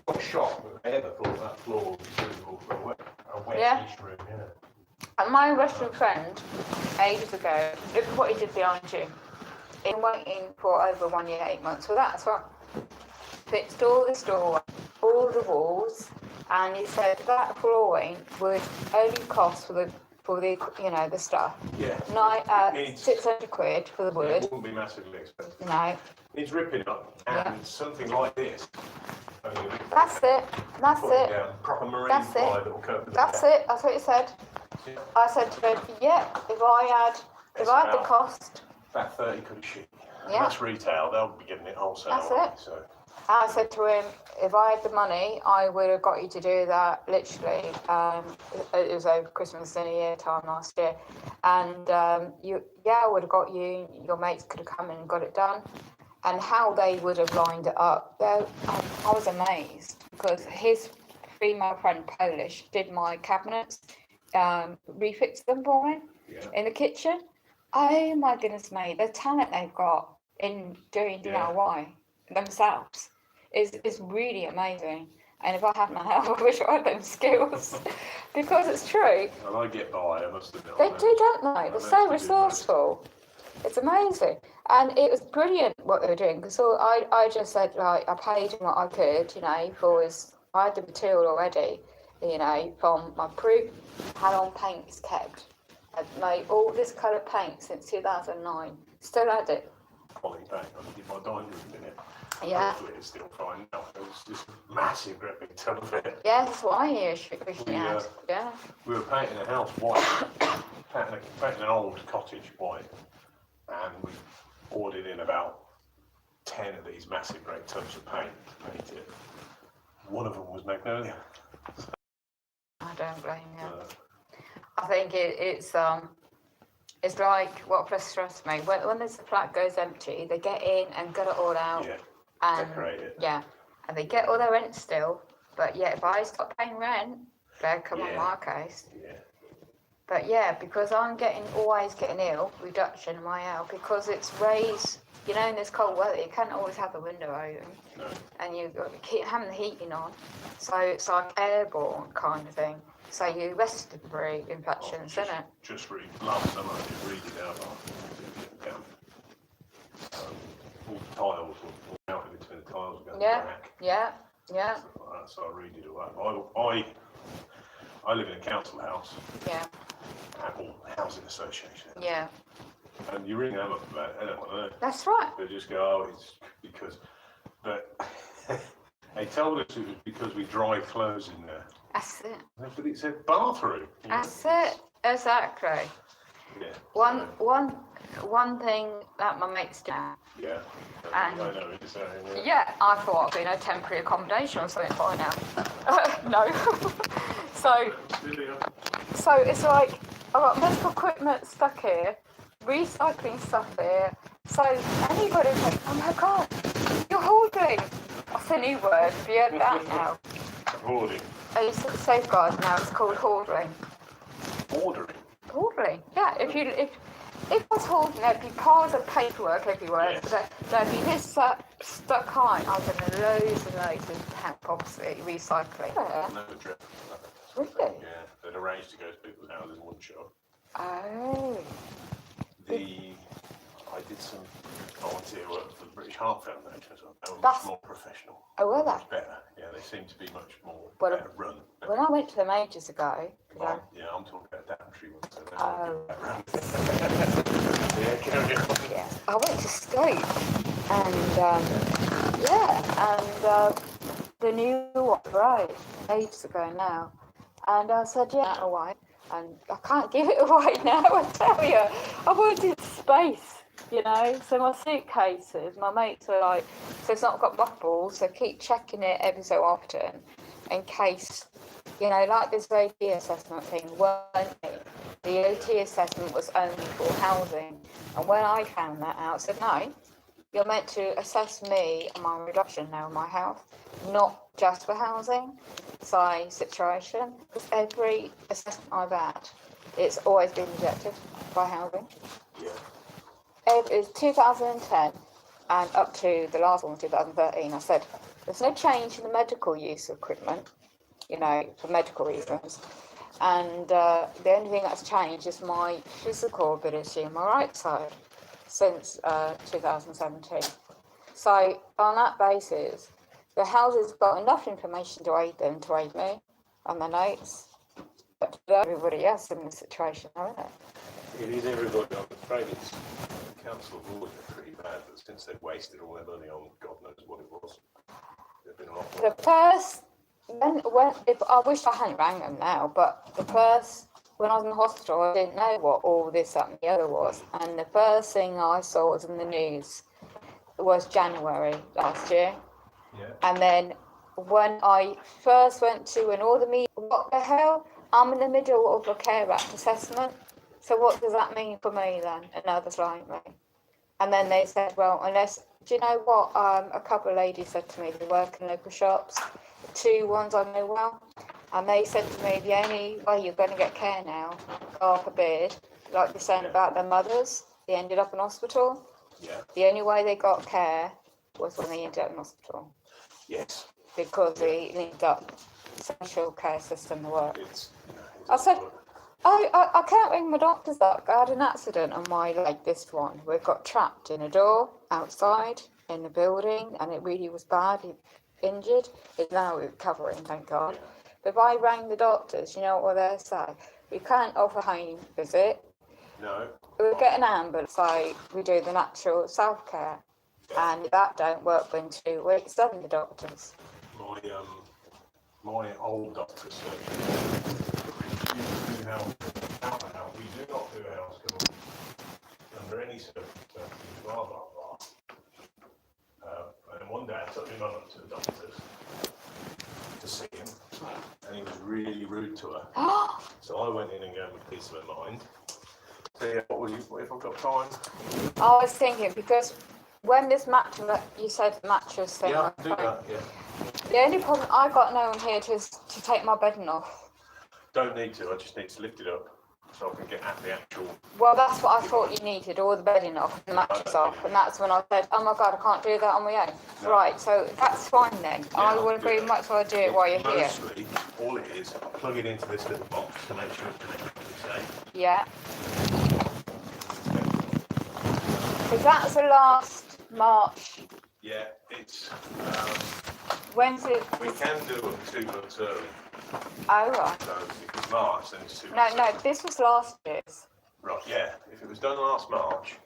I'm shocked that they ever thought that floor was suitable for a wet-ish room. And my Russian friend, ages ago, look at what he did behind you. He's been waiting for over 1 year, 8 months for that as well. Fixed all this doorway, all the walls, and he said that flooring would only cost for the the stuff. Yeah. 600 quid for the wood. It wouldn't be massively expensive. No. It's ripping up, and something like this. That's it. That's it. Proper marine That's ply it. that will cope. That's it. That's what he said. Yeah. I said to him, yeah, if I had the cost. About 30 quid a sheet. Yeah. That's retail. They'll be getting it wholesale. That's it. So. I said to him, if I had the money, I would have got you to do that literally. It was over Christmas and New Year time last year. And I would have got you, your mates could have come in and got it done. And how they would have lined it up. I was amazed because his female friend, Polish, did my cabinets, refixed them for me in the kitchen. Oh my goodness me, the talent they've got in doing DIY themselves is really amazing. And if I had my help, I wish I had them skills because it's true. Well, I get by, I must admit. They do, don't they? They're so resourceful. It's amazing. And it was brilliant what they were doing because I just said, like, I paid him what I could, for his, I had the material already, from my proof, how long paint's kept. I'd made all this colour paint since 2009. Still had it. Quality paint. I did my dining room in it. Yeah. Hopefully it's still fine now. It was just massive, great big tub of it. Yeah, that's what I usually had. Yeah. We were painting a house white, painting an old cottage white, and we ordered in about 10 of these massive great tubs of paint to paint it. One of them was magnolia. I don't blame you. I think it's like what frustrates me when the flat goes empty, they get in and get it all out. Yeah. And decorate it. Yeah, and they get all their rent still. But yeah, if I stop paying rent, they'll come on my case. Yeah. But yeah, because I'm always getting ill, reduction in my L, because it's raised. In this cold weather, you can't always have the window open, and you've got to keep having the heating on. So it's like airborne kind of thing. So you respiratory infections, isn't it? Just read last summer. I just read it out. All the tiles were out in between the tiles. Crack. Yeah. Stuff like that, so I read it all out. I live in a council house. Yeah. Or housing association. Yeah. And you ring them up about it, they don't want to know. That's right. They just go, it's because. But they told us it was because we dry clothes in there. That's it. But it said bathroom. That's it. Exactly. Yeah. One thing that my mates do. Yeah. And I know what you're saying. Yeah, I thought I'd been temporary accommodation or something for now. No. So it's like I've got medical equipment stuck here, recycling stuff here. So anybody goes, oh my God, you're hoarding. That's a new word. Have you heard that now? Hoarding. It's safeguard now. It's called hoarding. Ordering. Hoarding. Yeah. If I was hoarding, there'd be piles of paperwork everywhere. Yes. There'd be this stuck high. I've done loads and loads of temp, obviously, recycling. Yeah. No address. Really? Yeah. They'd arranged to go to people's houses and wouldn't show up. Oh. I did some volunteer work for the British Heart Foundation as well. They were That's much more professional. Oh, were Much they? better. Yeah, they seem to be much more Well, better run. When I went to them ages ago. Yeah, I'm talking about Daventry ones. So Oh. Yeah, carry on. Yeah. I went to Stoke and the new road ages ago now. And I said, yeah, away. And I can't give it away now, I tell you. I wanted space, So my suitcases, my mates were like, so it's not got mothballs, so keep checking it every so often in case, like this OT assessment thing, weren't it? The OT assessment was only for housing. And when I found that out, I said, no, you're meant to assess me and my reduction now in my health, not just for housing. Situation. Because every assessment I've had, it's always been rejected by housing. Yeah. It was 2010 and up to the last one, 2013. I said, there's no change in the medical use of equipment, for medical reasons. And the only thing that's changed is my physical ability on my right side since 2017. So on that basis, The houses got enough information to aid them, to aid me on the notes, but for everybody else in the situation, isn't it? It is everybody. I'm afraid it's the council have always been pretty bad, but since they've wasted all their money on God knows what it was, they've been a lot. The first, when if I wish I hadn't rang them now, but the first, when I was in the hospital, I didn't know what all this, that, and the other was, and the first thing I saw was in the news was January last year. Yeah. And then when I first went to an order meeting, what the hell? I'm in the middle of a Care Act assessment. So what does that mean for me then? And others like me. And then they said, well, unless, do you know what? A couple of ladies said to me, they work in local shops, 2 ones I know well. And they said to me, the only way you're going to get care now, God forbid, like you're saying about their mothers, they ended up in hospital. Yeah. The only way they got care was when they ended up in hospital. Yes. Because they linked up social care system to work. It's I said, I can't ring my doctors up. I had an accident on my leg, this one. We got trapped in a door outside in the building, and it really was bad. He injured. It's now recovering, thank God. But if I rang the doctors, you know what they say? We can't offer home visit. No. We'll get an ambulance, so we do the natural self-care. And that don't work within 2 weeks, doesn't the doctors? My old doctor said, we do house out. We do not do house calls under any circumstances, blah, blah, blah. And one day I took my mum up to the doctor's to see him, and he was really rude to her. So I went in and gave him a piece of her mind. So yeah, what if I've got time? I was thinking, because when this mattress, you said the mattress thing. Yeah, I can do that, yeah. The only problem, I got no one here to take my bedding off. Don't need to, I just need to lift it up so I can get at the actual... Well, that's what I thought you needed, all the bedding off and the mattress off, and that's when I said, oh my God, I can't do that on my own. No. Right, so that's fine then. Yeah, I would agree, much well do it while you're here. Mostly, all it is, I plug it into this little box to make sure it's connected, safe. Yeah. Because that's the last March. Yeah, it's... when's it? We can do it 2 months early. Oh, right. So if it's March, then it's 2 No, months early. this was last year's. Right, yeah. If it was done last March,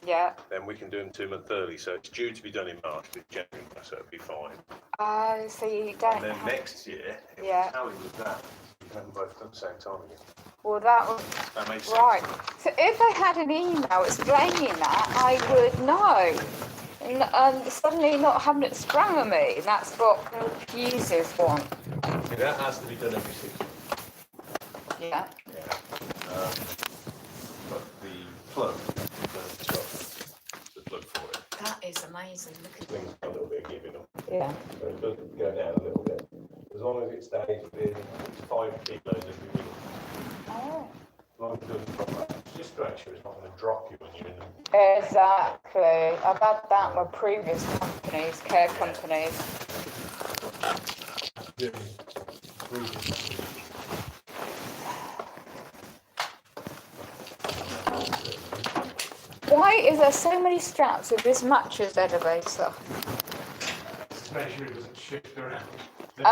yeah, then we can do them 2 months early. So it's due to be done in March, but January, so it'll be fine. Oh, so you don't... And then next year, if yeah. Sally was that, we can have them both done at the same time again. Well, that was... That makes sense. Right. So if I had an email explaining that, I would know. And suddenly not having it sprung on me, that's what confuses one. See, that has to be done every 6 months. Yeah. Yeah. But the plug, the plug for it. That is amazing. Look at Things got a little bit of giving up. yeah. So it does go down a little bit. As long as it stays within 5 kilos every week. Oh. As long as it doesn't drop that. Just to make sure it's not going to drop you when you're in the... Exactly. I've had that with previous companies, care companies. Why is there so many straps with this mattress elevator? Just make sure it doesn't shift around. You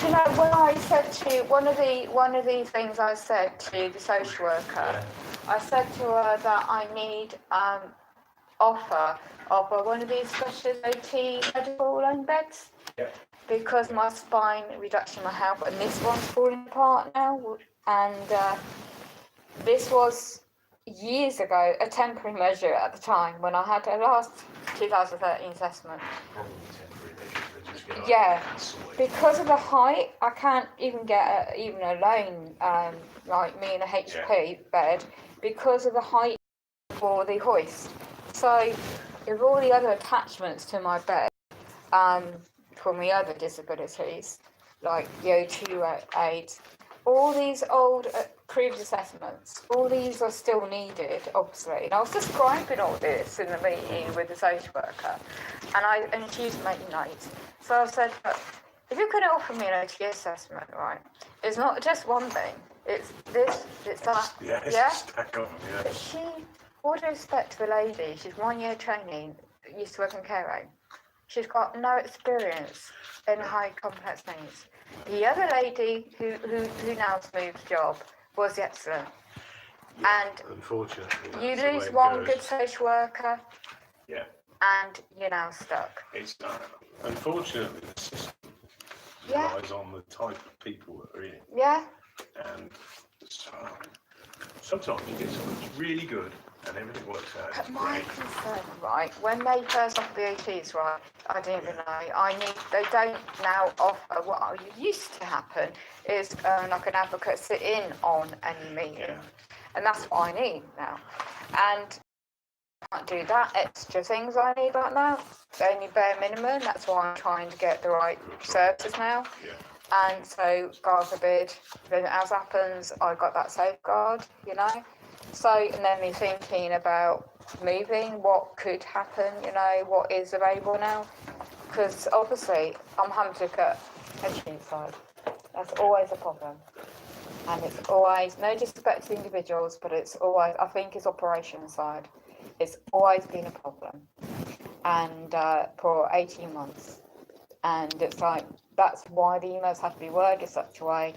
know, when I said to one of the things I said to the social worker, I said to her that I need offer of one of these specialist OT medical loan beds. Yeah. Because my spine reduction my health, and this one's falling apart now, and this was years ago a temporary measure at the time when I had a last 2013 assessment. Yeah, because of the height, I can't even get even a loan like me in a HP bed because of the height for the hoist. So with all the other attachments to my bed, for my other disabilities, like the O2 aids, all these old previous assessments, all these are still needed, obviously. And I was describing all this in the meeting with the social worker, and she was making notes. So I said, look, if you could offer me an OT assessment, right, it's not just one thing, it's this, it's that. Yeah? Stack on, yeah. But she, all due respect to the lady, she's 1 year training, used to work in care home. She's got no experience in high complex needs. The other lady who now moves job was excellent. Yeah, and unfortunately, you lose one good social worker, yeah, and you're now stuck. it's unfortunately the system relies on the type of people that are in it. Yeah. And so, sometimes you get something really good and everything works out. But my concern, right, when they first offered the ATs, right, I didn't even know. They don't now offer what used to happen is like an advocate sit in on any meeting. And that's what I need now. And I can't do that extra things I need right now. It's only bare minimum. That's why I'm trying to get the right services now. And so, God forbid, if anything else happens, I got that safeguard, you know. So, and then me thinking about moving, what could happen, you know, what is available now. Because obviously, I'm having to look at pension side. That's always a problem. And it's always, no disrespect to individuals, but it's always, I think it's operation side. It's always been a problem. And for 18 months. And it's like, that's why the emails have to be worded in such a way,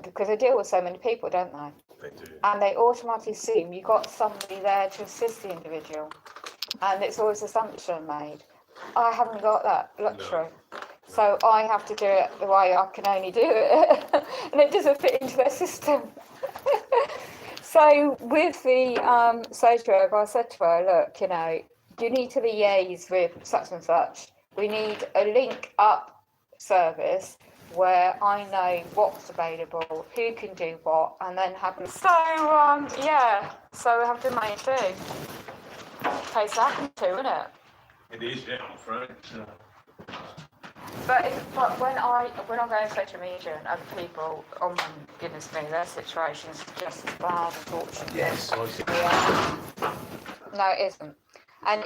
because they deal with so many people, don't they? They do. And they automatically assume you've got somebody there to assist the individual. And it's always assumption made. I haven't got that luxury. No. So I have to do it the way I can only do it. And it doesn't fit into their system. So with the social worker, I said to her, look, you know, you need to liaise with such and such. We need a link up service where I know what's available, who can do what, and then have them. So, so we have to manage do. Case happen too, isn't it? It is, yeah, I'm afraid. But when I go on social media and other people, oh my goodness me, their situation's just as bad, unfortunately. Yes, I see. Yeah. No, it isn't. And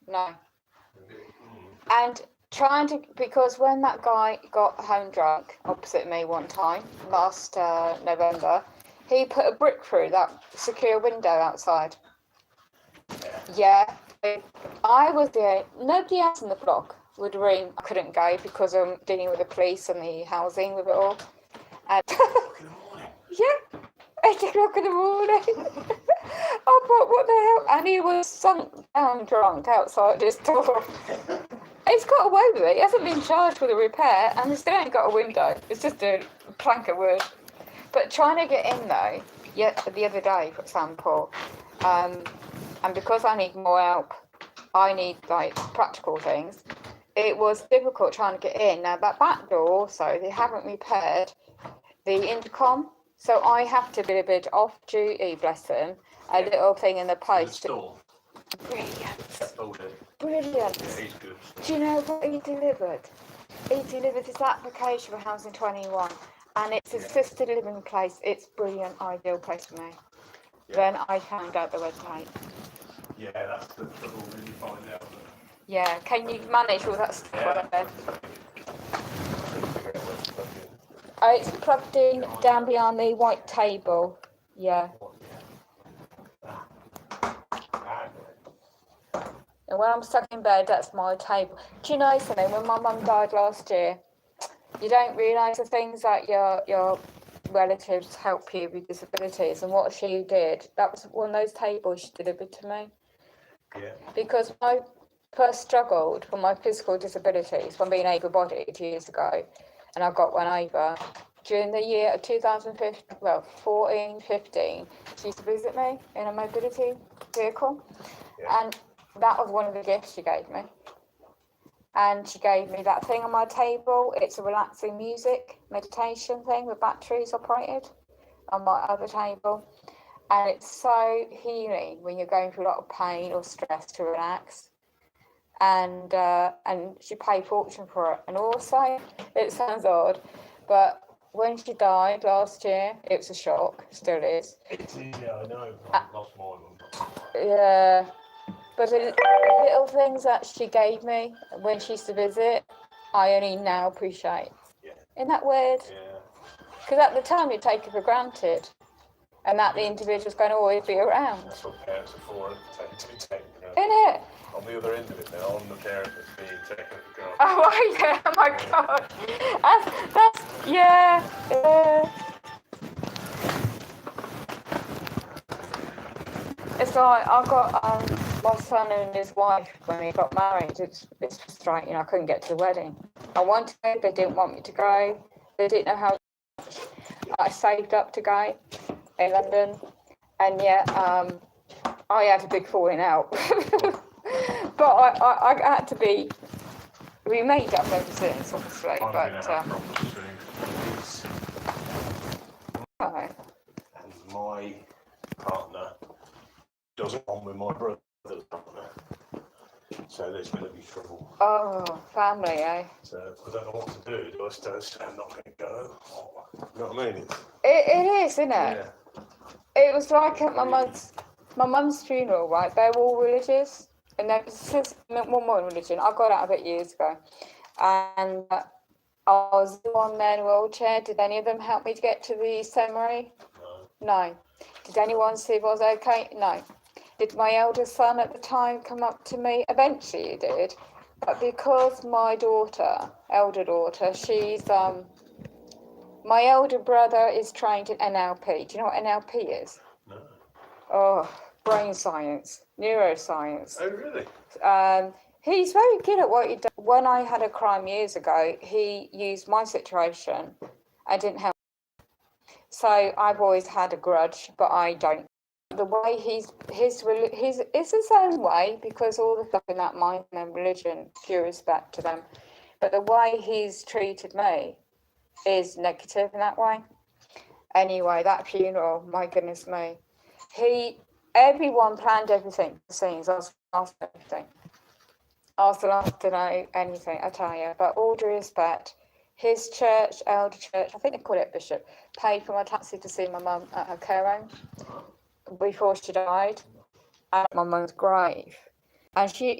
no. And trying to, because when that guy got home drunk opposite me one time last November, he put a brick through that secure window outside. Yeah, I was there. Nobody else in the block would ring. I couldn't go because I'm dealing with the police and the housing with it all. And yeah, 8 o'clock in the morning. I thought, what the hell? And he was sunk down drunk outside his door. He's got away with it. He hasn't been charged with a repair, and he still ain't got a window. It's just a plank of wood. But trying to get in though, the other day, for example, and because I need more help, I need like practical things. It was difficult trying to get in. Now that back door also, they haven't repaired the intercom, so I have to be a bit off duty. Bless them. A little thing in the post. Brilliant. Yeah, he's good. Do you know what he delivered? He delivered his application for Housing 21, and it's assisted living place. It's brilliant, ideal place for me. Yeah. Then I found out the red tape. Yeah, that's the trouble when you find out. Yeah, can you manage all that stuff? Yeah. It's plugged in down behind the white table. Yeah. And when I'm stuck in bed, that's my table. Do you know something? When my mum died last year, you don't realise the things that your relatives help you with disabilities, and what she did, that was one of those tables she delivered to me. Yeah. Because I first struggled with my physical disabilities when being able-bodied years ago, and I got one over. During the year of 2014, 15, she used to visit me in a mobility vehicle. Yeah. And that was one of the gifts she gave me. And she gave me that thing on my table. It's a relaxing music meditation thing with batteries operated on my other table. And it's so healing when you're going through a lot of pain or stress to relax. And she paid fortune for it. And also, it sounds odd, but when she died last year, it was a shock. Still is. It is, yeah, I know. I've lost more of them. Yeah. But the little things that she gave me when she used to visit, I only now appreciate. Yeah. Isn't that weird? Yeah. Because at the time you take it for granted, and that the individual's going to always be around. That's what parents are for, to take it? On the other end of it now, on the parent that's being taken at the car. Oh, yeah, oh my God. That's yeah. It's like I got my son and his wife when they got married. It's just like, I couldn't get to the wedding. I wanted to go, they didn't want me to go. They didn't know how. I saved up to go in London, and yet I had a big falling out. But I had to be. We made up ever since, obviously. And my partner doesn't on with my brother's partner, so there's going to be trouble. Oh, family, eh? So I don't know what to do. Do I say I'm not going to go? You know what I mean? It is, isn't it? Yeah. It was like at my mum's funeral, right? They're all religious, and there was one more religion. I got out of it years ago, and I was the one there in a wheelchair. Did any of them help me to get to the ceremony? No. Did anyone see if I was okay? No. Did my eldest son at the time come up to me? Eventually he did, but because my elder daughter, she's my elder brother is trained in NLP. Do you know what NLP is? No. Oh, brain science, neuroscience. Oh, really? He's very good at what he does. When I had a crime years ago, he used my situation and didn't help. So I've always had a grudge, but I don't. The way it's his own way, because all the stuff in that mind and religion, due respect to them. But the way he's treated me is negative in that way. Anyway, that funeral, my goodness me. Everyone planned everything, the scenes, I was asked everything. I was allowed to know anything, I tell you. But all due respect, his church, elder church, I think they call it bishop, paid for my taxi to see my mum at her care home before she died, at my mum's grave. And she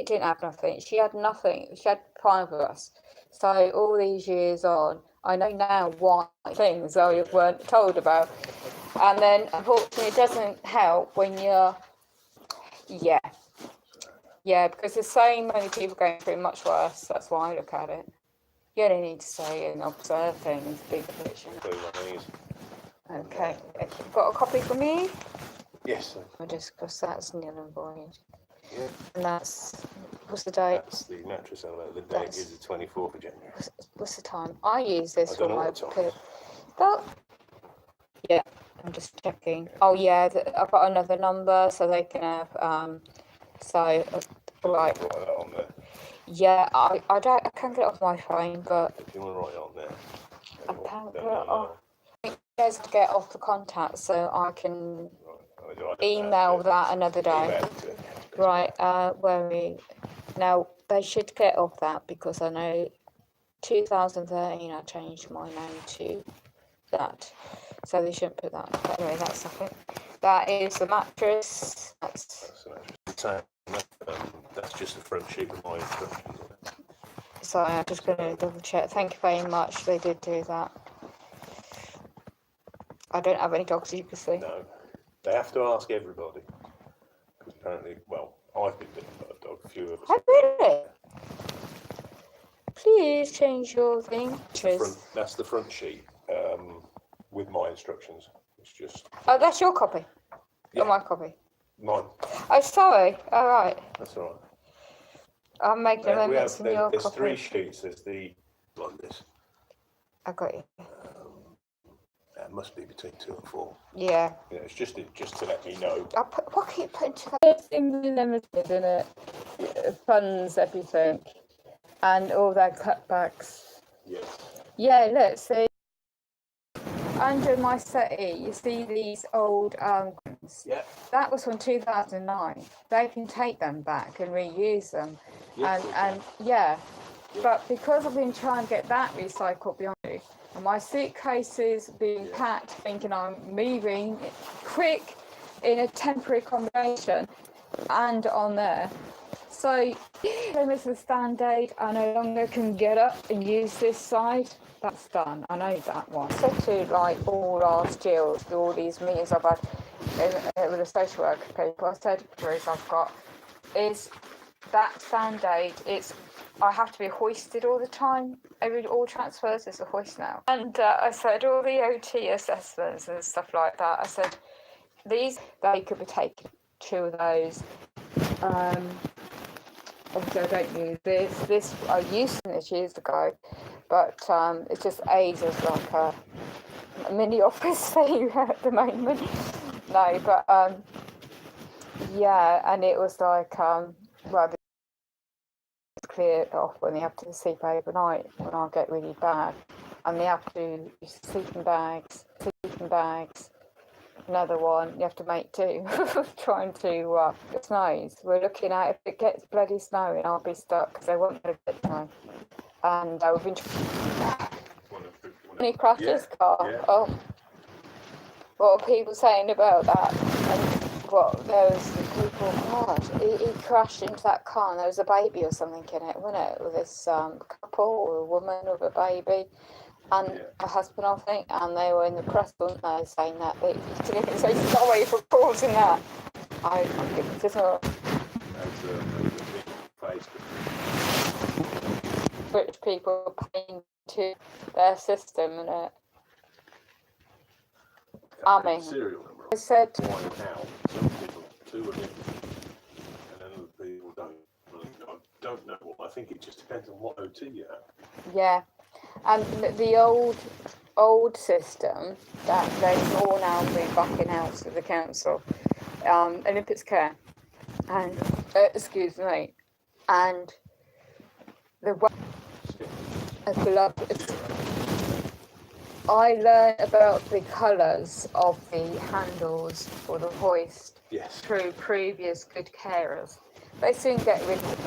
didn't have nothing. She had nothing. She had 5 of us. So all these years on, I know now why things I weren't told about. And then, unfortunately, it doesn't help when you're, because there's so many people going through much worse. That's why I look at it. You only need to say and observe things, big picture. Okay, got a copy for me? Yes. I'll just cross that's nil and void. Yeah. And that's, what's the date? That's the mattress element. The date is the 24th of January. What's the time? I use this for my time. Yeah, I'm just checking. Oh yeah, I've got another number so they can have right. Write that on there. Yeah, I can't get it off my phone, but if you want to write it on there. I can't get it off. I think there's to get off the contact so I can email that another day. Right, where are we? Now they should get off that because I know 2013 I changed my name to that, so they shouldn't put that. But anyway, that's something. That is the mattress. That's the that's just the front sheet with my instructions on it. So I'm just going to double check. Thank you very much. They did do that. I don't have any dogs, you can see. No, they have to ask everybody. Because apparently, well, I've been bitten by a dog. A few of us. I really? Please change your thing. That's the front sheet with my instructions. It's just. Oh, that's your copy. Yeah. Or my copy. Mine. Oh, sorry. All right. That's all right. I'm making amendments in your there's copy. 3 sheets. There's the like this. I got you. It must be between 2 and 4. Yeah. Yeah, it's just to let me know. What can you put into that? It's limited, isn't it? Funds, everything, and all their cutbacks. Yes. Yeah. Look, see. Under my settee, you see these old Yeah. That was from 2009. They can take them back and reuse them. Yes, and but because I've been trying to get that recycled beyond me, and my suitcases being packed, thinking I'm moving quick in a temporary accommodation and on there. So, with the stand aid, I no longer can get up and use this side. That's done. I know that one. I said to all last year, all these meetings I've had with the social worker people, I said, Bruce, I've got is that standard. I have to be hoisted all the time. All transfers is a hoist now. And I said all the OT assessments and stuff like that. I said they could be taken 2 of those. Obviously I don't use this. I used this years ago, but it just aids as like a mini office thing at the moment. No, but yeah, and it was like well, clear it off when they have to sleep overnight when I get really bad, and they have to use sleeping bags. Another one, you have to make 2. Trying to it snows. We're looking at if it gets bloody snowing, I'll be stuck because I won't be able to get snow. And we've been any crashes car. Yeah. Oh, what are people saying about that? And what there was people, God, he crashed into that car and there was a baby or something in it, wasn't it? With this couple or a woman with a baby and a husband, I think, and they were in the press, weren't they, saying that they didn't even say sorry for causing that. I just thought British people paying to their system, and it. I mean, I said. Some people 2 are living, and then other people don't. I don't know what. I think it just depends on what OT you have. Yeah, and the old system that they've all now been backing out to the council, Olympics Care, and excuse me, and the way I learned about the colours of the handles for the hoist through previous good carers. They soon get rid of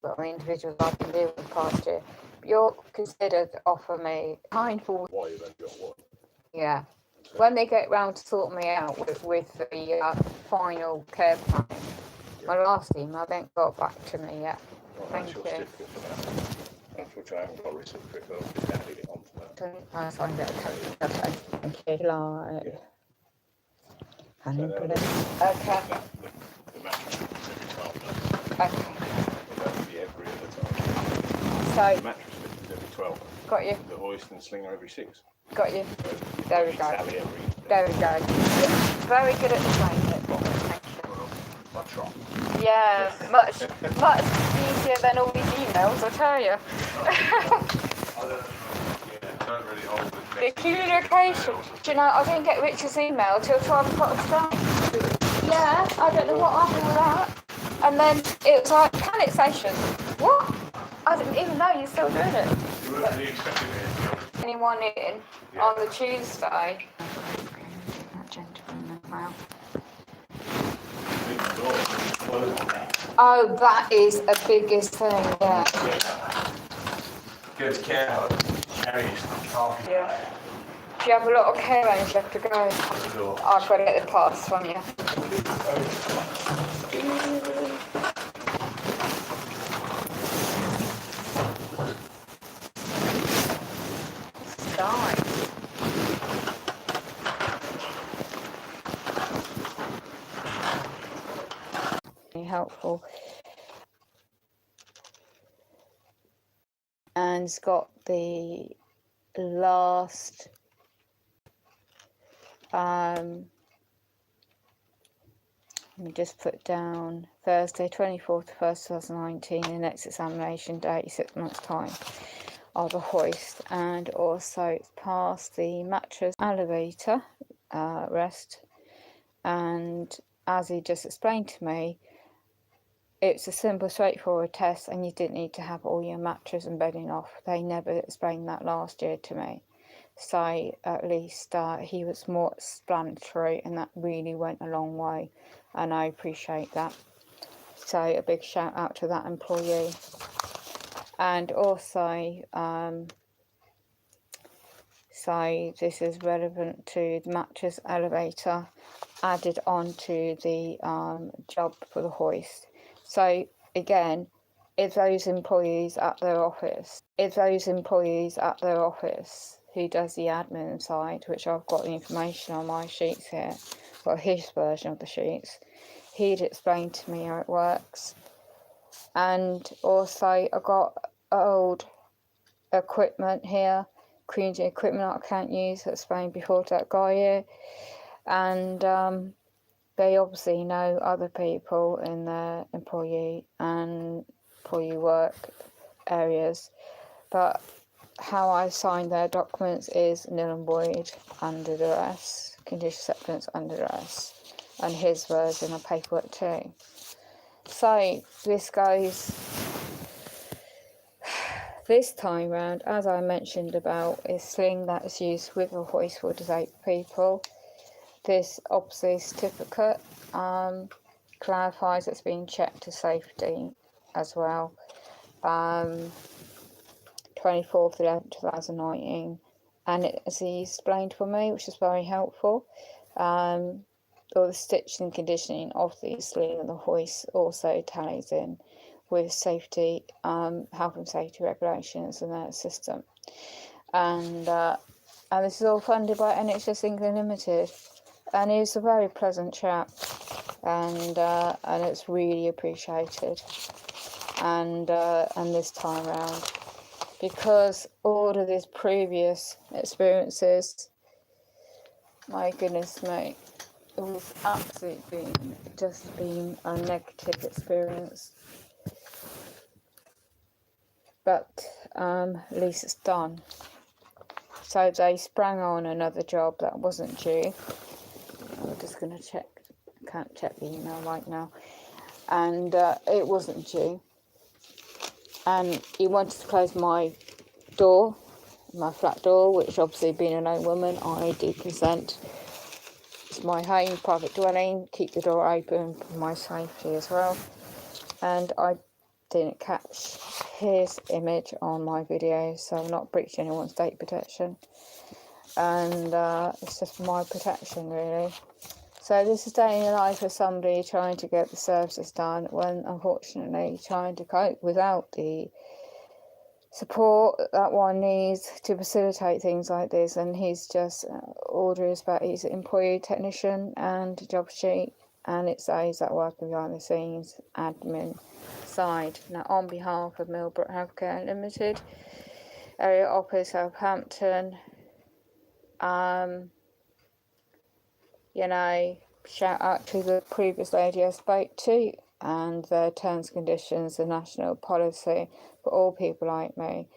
the individuals I've been dealing with past year. But you're considered to offer me kind for. Why you've only got one? Yeah. When they get round to sort me out with the final care plan, my last email they haven't got back to me yet. Well, thank you. Unfortunately, I haven't got a certificate, but I'll just add it onto that. I find it okay. Thank you. Like, okay. The mattress every 12 months. Okay. That would be every other time. So. The mattress is every 12 months. Got you. The hoist and slinger every 6. Got you. So there we go. There we go. Very good at explaining it. Thank you. Well, I try. Yeah, much easier than all these emails, I tell you. Don't really hold the communication. Do you know, I didn't get Richard's email till 12 o'clock today. Yeah, I don't know what happened with that. And then it was like, panic session. What? I didn't even know you're still doing it. You weren't really expecting it. Anyone in on the Tuesday? That gentleman as well. Oh, that is a biggest thing, yeah. Go to care home, carry your car. Yeah. Do you have a lot of care homes you have to go? I've got to get the pass from you. Start. Helpful. And it's got the last let me just put down Thursday 24th to 1st 2019, the next examination date 6 months time of the hoist, and also it's past the mattress elevator rest, and as he just explained to me, it's a simple, straightforward test, and you didn't need to have all your mattress and bedding off. They never explained that last year to me. So at least he was more explanatory, and that really went a long way, and I appreciate that. So a big shout out to that employee. And also, so this is relevant to the mattress elevator added on to the job for the hoist. So again, if those employees at their office who does the admin side, which I've got the information on my sheets here, well, his version of the sheets, he'd explained to me how it works. And also I got old equipment here, community equipment I can't use, I explained before to that guy here. And they obviously know other people in their employee work areas, but how I signed their documents is nil and void under duress, condition acceptance under duress, and his version of paperwork too. So this goes, this time round, as I mentioned about, is sling that is used with a hoist for disabled people. This obviously certificate clarifies it's been checked to safety as well. 24th 11th 2019, and it's explained for me, which is very helpful. All the stitching and conditioning of the sling and the hoist also tallies in with safety, health and safety regulations in their system. And this is all funded by NHS England Limited. And he's a very pleasant chap, and it's really appreciated. And this time round, because all of these previous experiences, my goodness me, it was absolutely been a negative experience. But at least it's done. So they sprang on another job that wasn't due. I'm just going to check. I can't check the email right now. And it wasn't due. And he wanted to close my door, my flat door, which obviously being a lone woman, I do consent. It's my home, private dwelling, keep the door open for my safety as well. And I didn't catch his image on my video, so I'm not breaching anyone's data protection. And it's just for my protection, really. So this is day in the life of somebody trying to get the services done when, unfortunately, trying to cope without the support that one needs to facilitate things like this. And he's just orders about his employee technician and job sheet, and it says that working behind the scenes admin side. Now, on behalf of Millbrook Healthcare Limited, Area Office Southampton, shout out to the previous lady I spoke to, and their terms and conditions, the national policy for all people like me.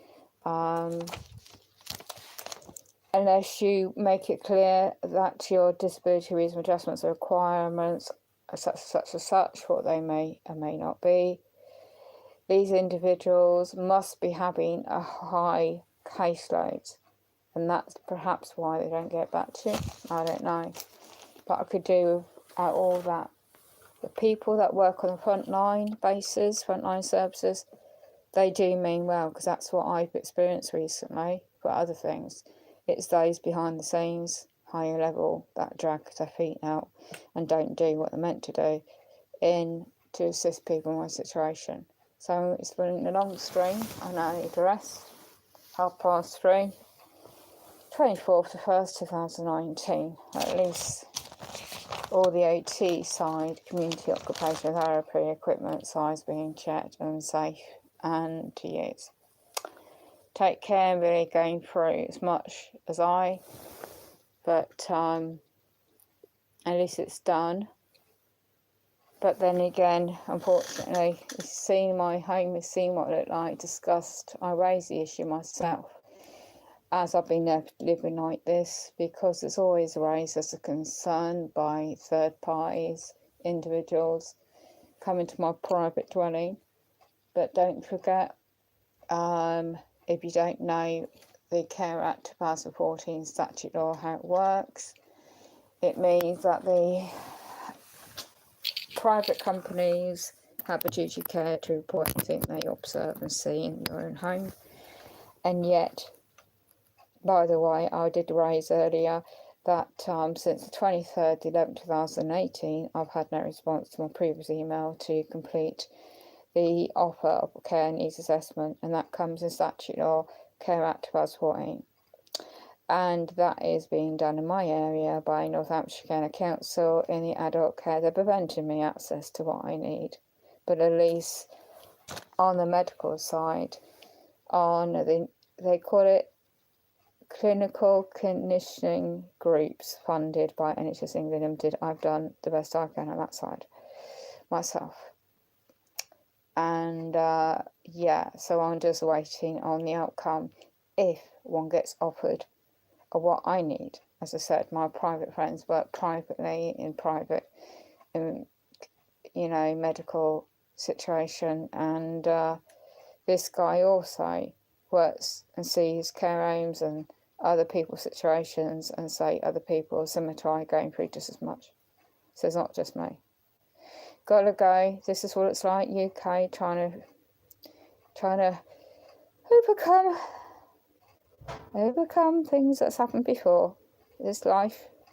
Unless you make it clear that your disability reasonable adjustments are requirements are such, what they may or may not be, these individuals must be having a high caseload, and that's perhaps why they don't get back to you. I don't know. But I could do without all that. The people that work on the frontline bases, frontline services, they do mean well, because that's what I've experienced recently for other things. It's those behind the scenes, higher level, that drag their feet out and don't do what they're meant to do to assist people in my situation. So it's running the long string. I know the rest. 3:30, 24th of 1st 2019, at least. All the OT side, community occupational therapy equipment size being checked and safe and to use. Take care really going through as much as but at least it's done. But then again, unfortunately, it's seen my home, it's seen what it looked like, discussed. I raised the issue myself as I've been living like this, because it's always raised as a concern by third parties, individuals coming to my private dwelling. But don't forget, if you don't know the Care Act 2014 statute law, how it works, it means that the private companies have a duty of care to report anything they observe and see in their own home. And yet, by the way, I did raise earlier that since the 23rd 11th 2018, I've had no response to my previous email to complete the offer of care needs assessment, and that comes in statute law, Care Act 2014. and that is being done in my area by North Hampshire County Council in the adult care. They're preventing me access to what I need, but at least on the medical side, on they call it clinical conditioning groups funded by NHS England Limited. I've done the best I can on that side myself, and yeah, so I'm just waiting on the outcome if one gets offered what I need. As I said, my private friends work privately in private, medical situation, and this guy also works and sees care homes and other people's situations, and say other people are similar to I going through just as much. So it's not just me. Gotta go. This is what it's like. UK trying to overcome things that's happened before. This life